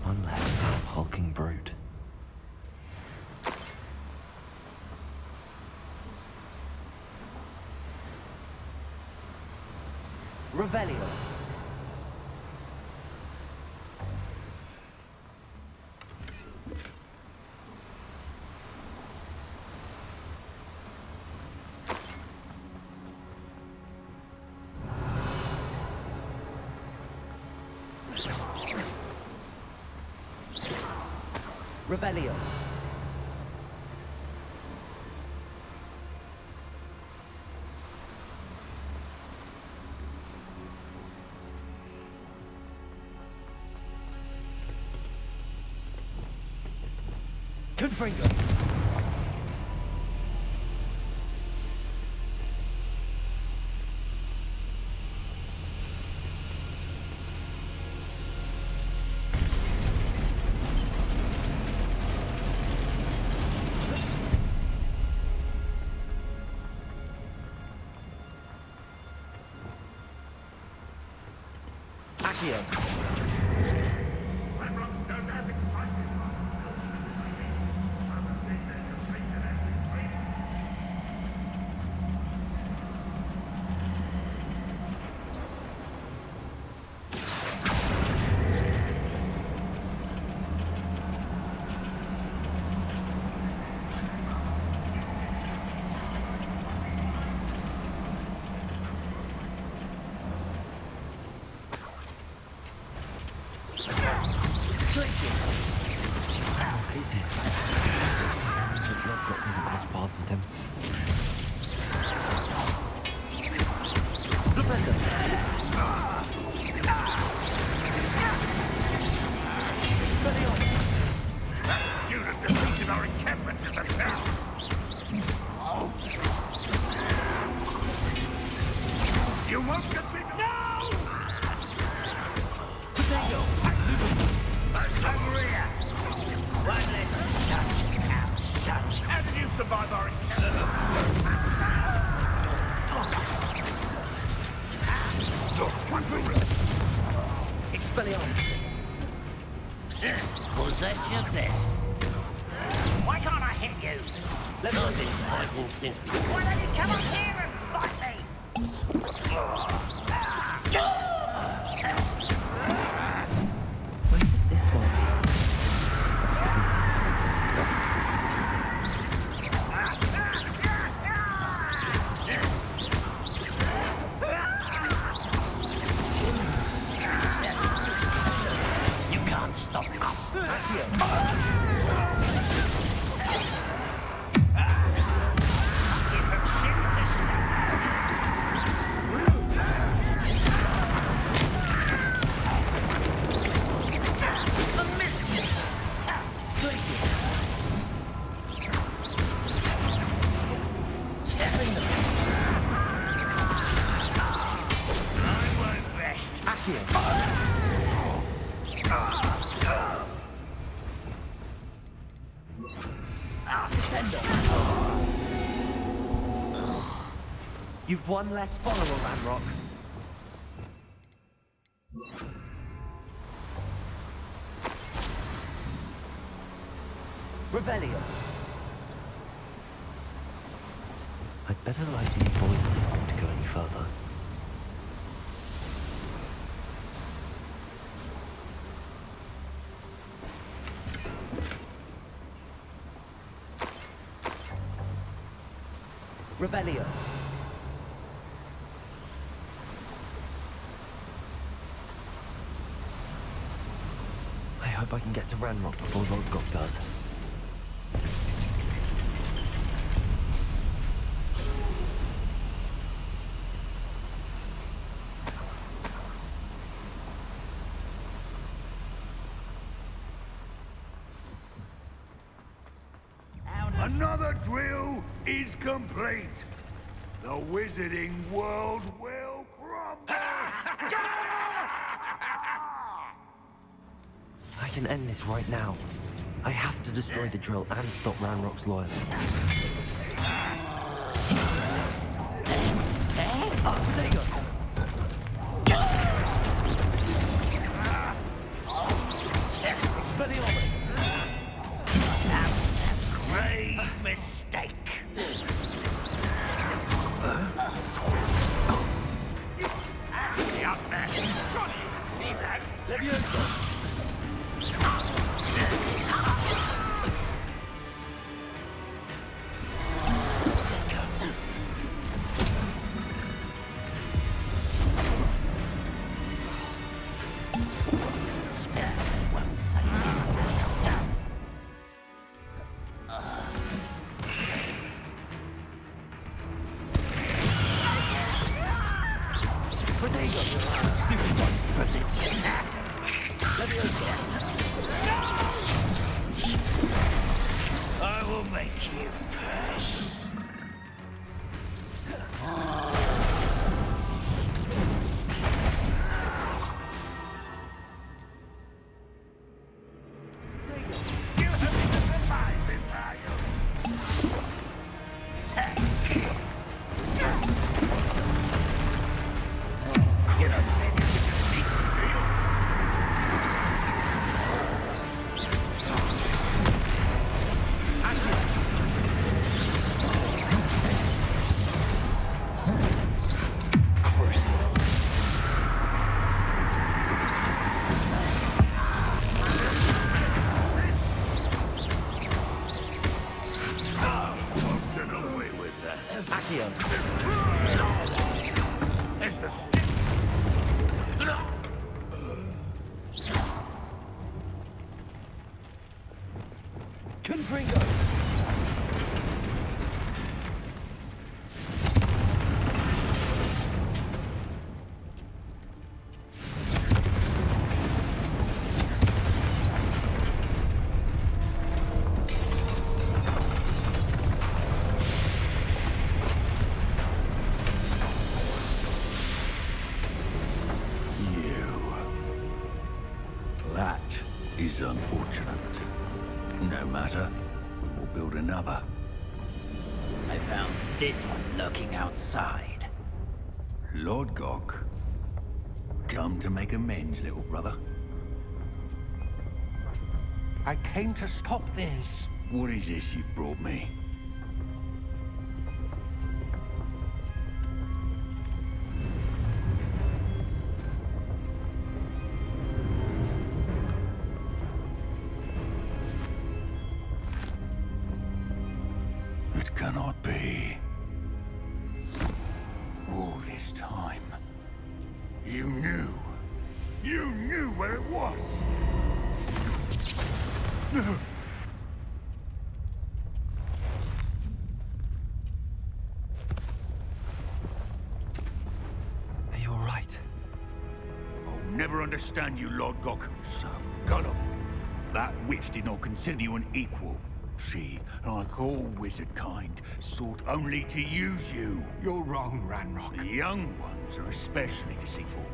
One less hulking brute. Revelio. Revelio. Confringo. Accio. Ranrok's no doubt excited. I'm seeing their completion as we speak. Is it? Hogwarts doesn't cross paths with him. That student defeated our encampment in the town. You won't defeat us. No! Potato! Maria! One less such. How did you survive our encounter? Expelliarmus. Was that your best? Why can't I hit you? I've been fighting since before. Why don't you come up here and fight me? Where does this one lead? You can't stop us. From shins to Accio. You've one less follower, Ranrok. Revelio. I'd better light these boilers if I want to go any further. Revelio. I hope I can get to Ranrok before Lodgok does. Another drill is complete. The wizarding world will crumble. I can end this right now. I have to destroy the drill and stop Ranrock's loyalists. Potato. Expelliarmus. Grave mistake. See up there. Surely you can see that. Leviosa. I will make you pay. Still hoping to survive this, are you? There's the stick. Confringo. That is unfortunate. No matter, we will build another. I found this one lurking outside. Lord Gok, come to make amends, little brother. I came to stop this. What is this you've brought me? It cannot be. All this time, you knew. You knew where it was. You're right. I'll never understand you, Lord Gok. So gullible. That witch did not consider you an equal. She, like all wizard kind, sought only to use you. You're wrong, Ranrok. The young ones are especially deceitful.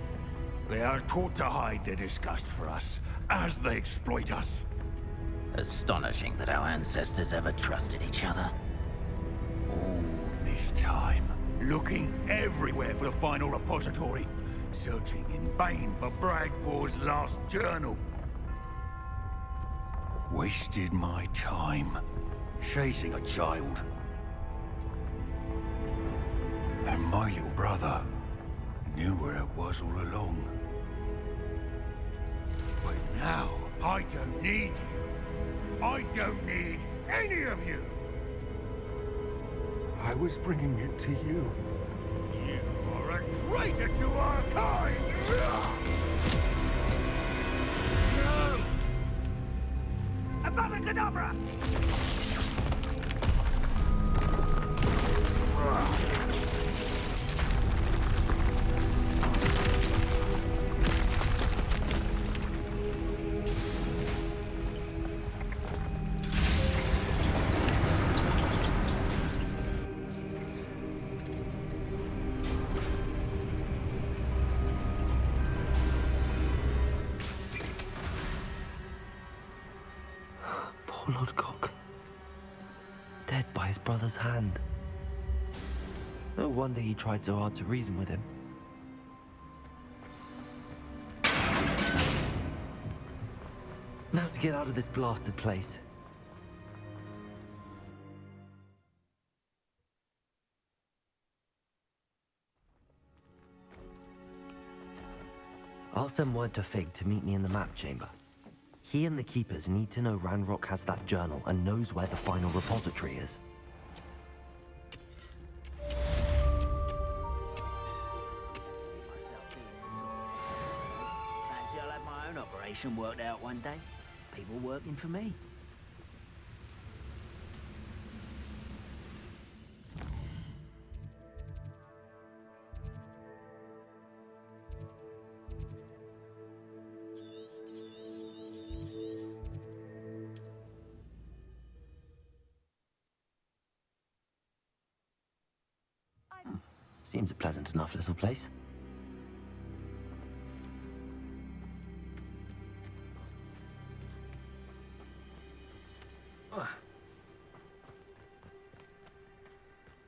They are taught to hide their disgust for us, as they exploit us. Astonishing that our ancestors ever trusted each other. All this time, looking everywhere for the final repository, searching in vain for Bragpor's last journal. Wasted my time, chasing a child. And my little brother knew where it was all along. But now, I don't need you. I don't need any of you. I was bringing it to you. You are a traitor to our kind! No! Avada Kedavra! Poor Lodgok. Dead by his brother's hand. No wonder he tried so hard to reason with him. Now to get out of this blasted place. I'll send word to Fig to meet me in the map chamber. He and the Keepers need to know Ranrok has that journal and knows where the final repository is. Fancy I'll have my own operation worked out one day. People working for me. Seems a pleasant enough little place.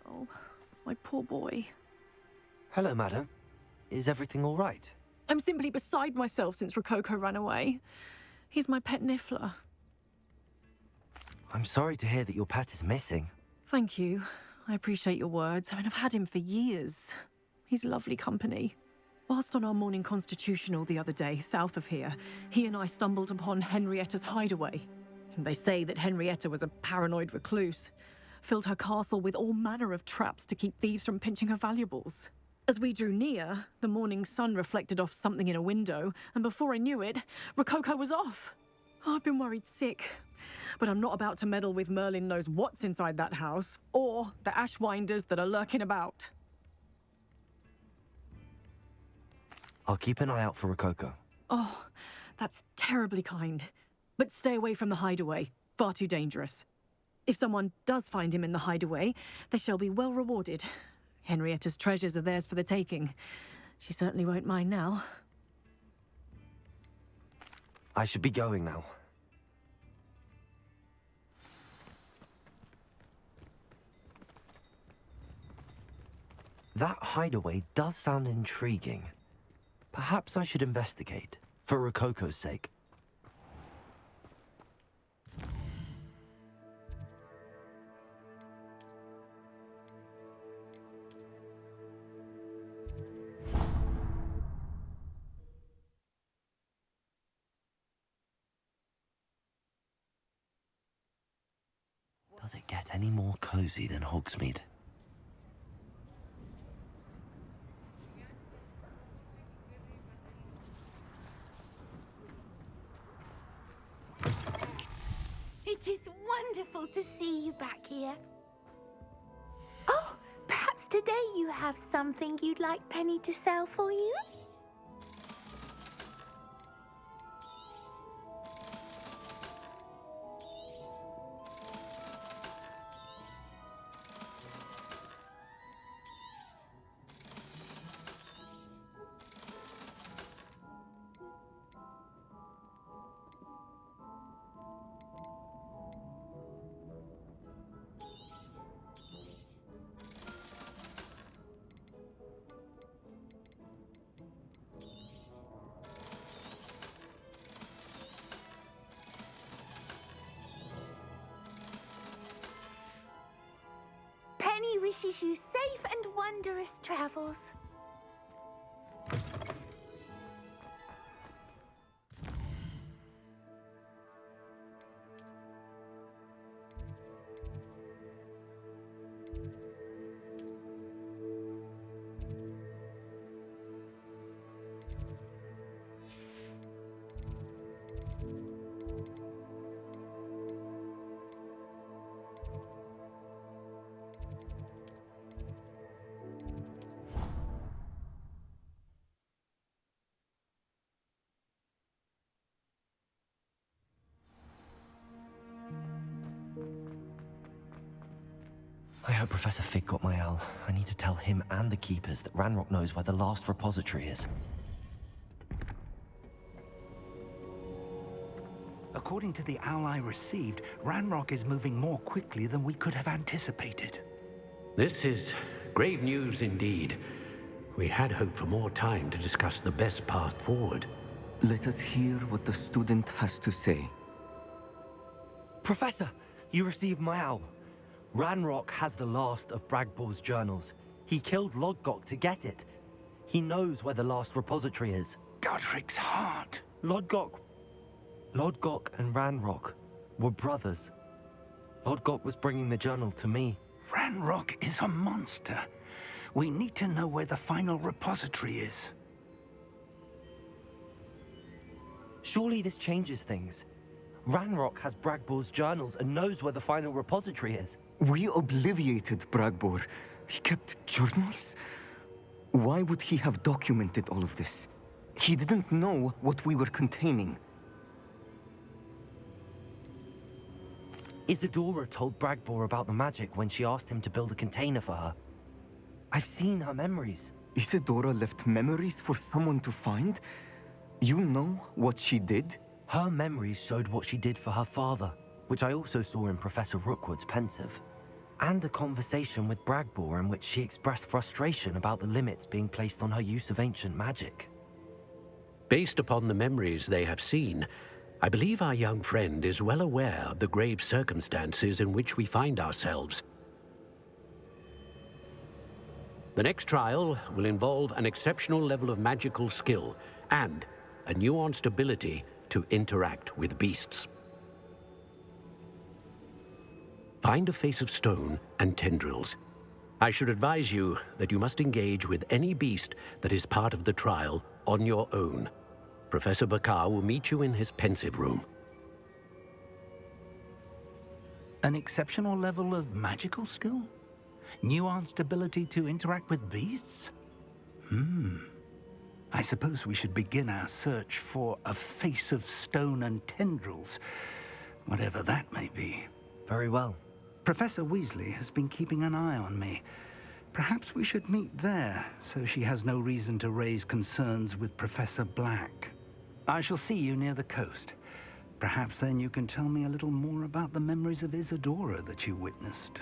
Oh, my poor boy. Hello, madam. Is everything all right? I'm simply beside myself since Rococo ran away. He's my pet Niffler. I'm sorry to hear that your pet is missing. Thank you. I appreciate your words. I mean, I've had him for years. He's lovely company. Whilst on our morning constitutional the other day, south of here, he and I stumbled upon Henrietta's hideaway. They say that Henrietta was a paranoid recluse, filled her castle with all manner of traps to keep thieves from pinching her valuables. As we drew near, the morning sun reflected off something in a window, and before I knew it, Rococo was off. Oh, I've been worried sick. But I'm not about to meddle with Merlin knows what's inside that house, or the Ashwinders that are lurking about. I'll keep an eye out for Rococo. Oh, that's terribly kind. But stay away from the hideaway. Far too dangerous. If someone does find him in the hideaway, they shall be well rewarded. Henrietta's treasures are theirs for the taking. She certainly won't mind now. I should be going now. That hideaway does sound intriguing. Perhaps I should investigate, for Rococo's sake. Does it get any more cozy than Hogsmeade? It is wonderful to see you back here. Oh, perhaps today you have something you'd like Penny to sell for you? wishes you safe and wondrous travels. I hope Professor Fig got my owl. I need to tell him and the Keepers that Ranrok knows where the last repository is. According to the owl I received, Ranrok is moving more quickly than we could have anticipated. This is grave news indeed. We had hoped for more time to discuss the best path forward. Let us hear what the student has to say. Professor, you received my owl. Ranrok has the last of Bragbor's journals. He killed Lodgok to get it. He knows where the last repository is. Godric's heart. Lodgok and Ranrok were brothers. Lodgok was bringing the journal to me. Ranrok is a monster. We need to know where the final repository is. Surely this changes things. Ranrok has Bragbor's journals and knows where the final repository is. We obliviated Bragbor. He kept journals? Why would he have documented all of this? He didn't know what we were containing. Isadora told Bragbor about the magic when she asked him to build a container for her. I've seen her memories. Isadora left memories for someone to find? You know what she did? Her memories showed what she did for her father, which I also saw in Professor Rookwood's pensive. And a conversation with Bragbor in which she expressed frustration about the limits being placed on her use of ancient magic. Based upon the memories they have seen, I believe our young friend is well aware of the grave circumstances in which we find ourselves. The next trial will involve an exceptional level of magical skill and a nuanced ability to interact with beasts. Find a face of stone and tendrils. I should advise you that you must engage with any beast that is part of the trial on your own. Professor Bakar will meet you in his pensive room. An exceptional level of magical skill? Nuanced ability to interact with beasts? I suppose we should begin our search for a face of stone and tendrils, whatever that may be. Very well. Professor Weasley has been keeping an eye on me. Perhaps we should meet there, so she has no reason to raise concerns with Professor Black. I shall see you near the coast. Perhaps then you can tell me a little more about the memories of Isadora that you witnessed.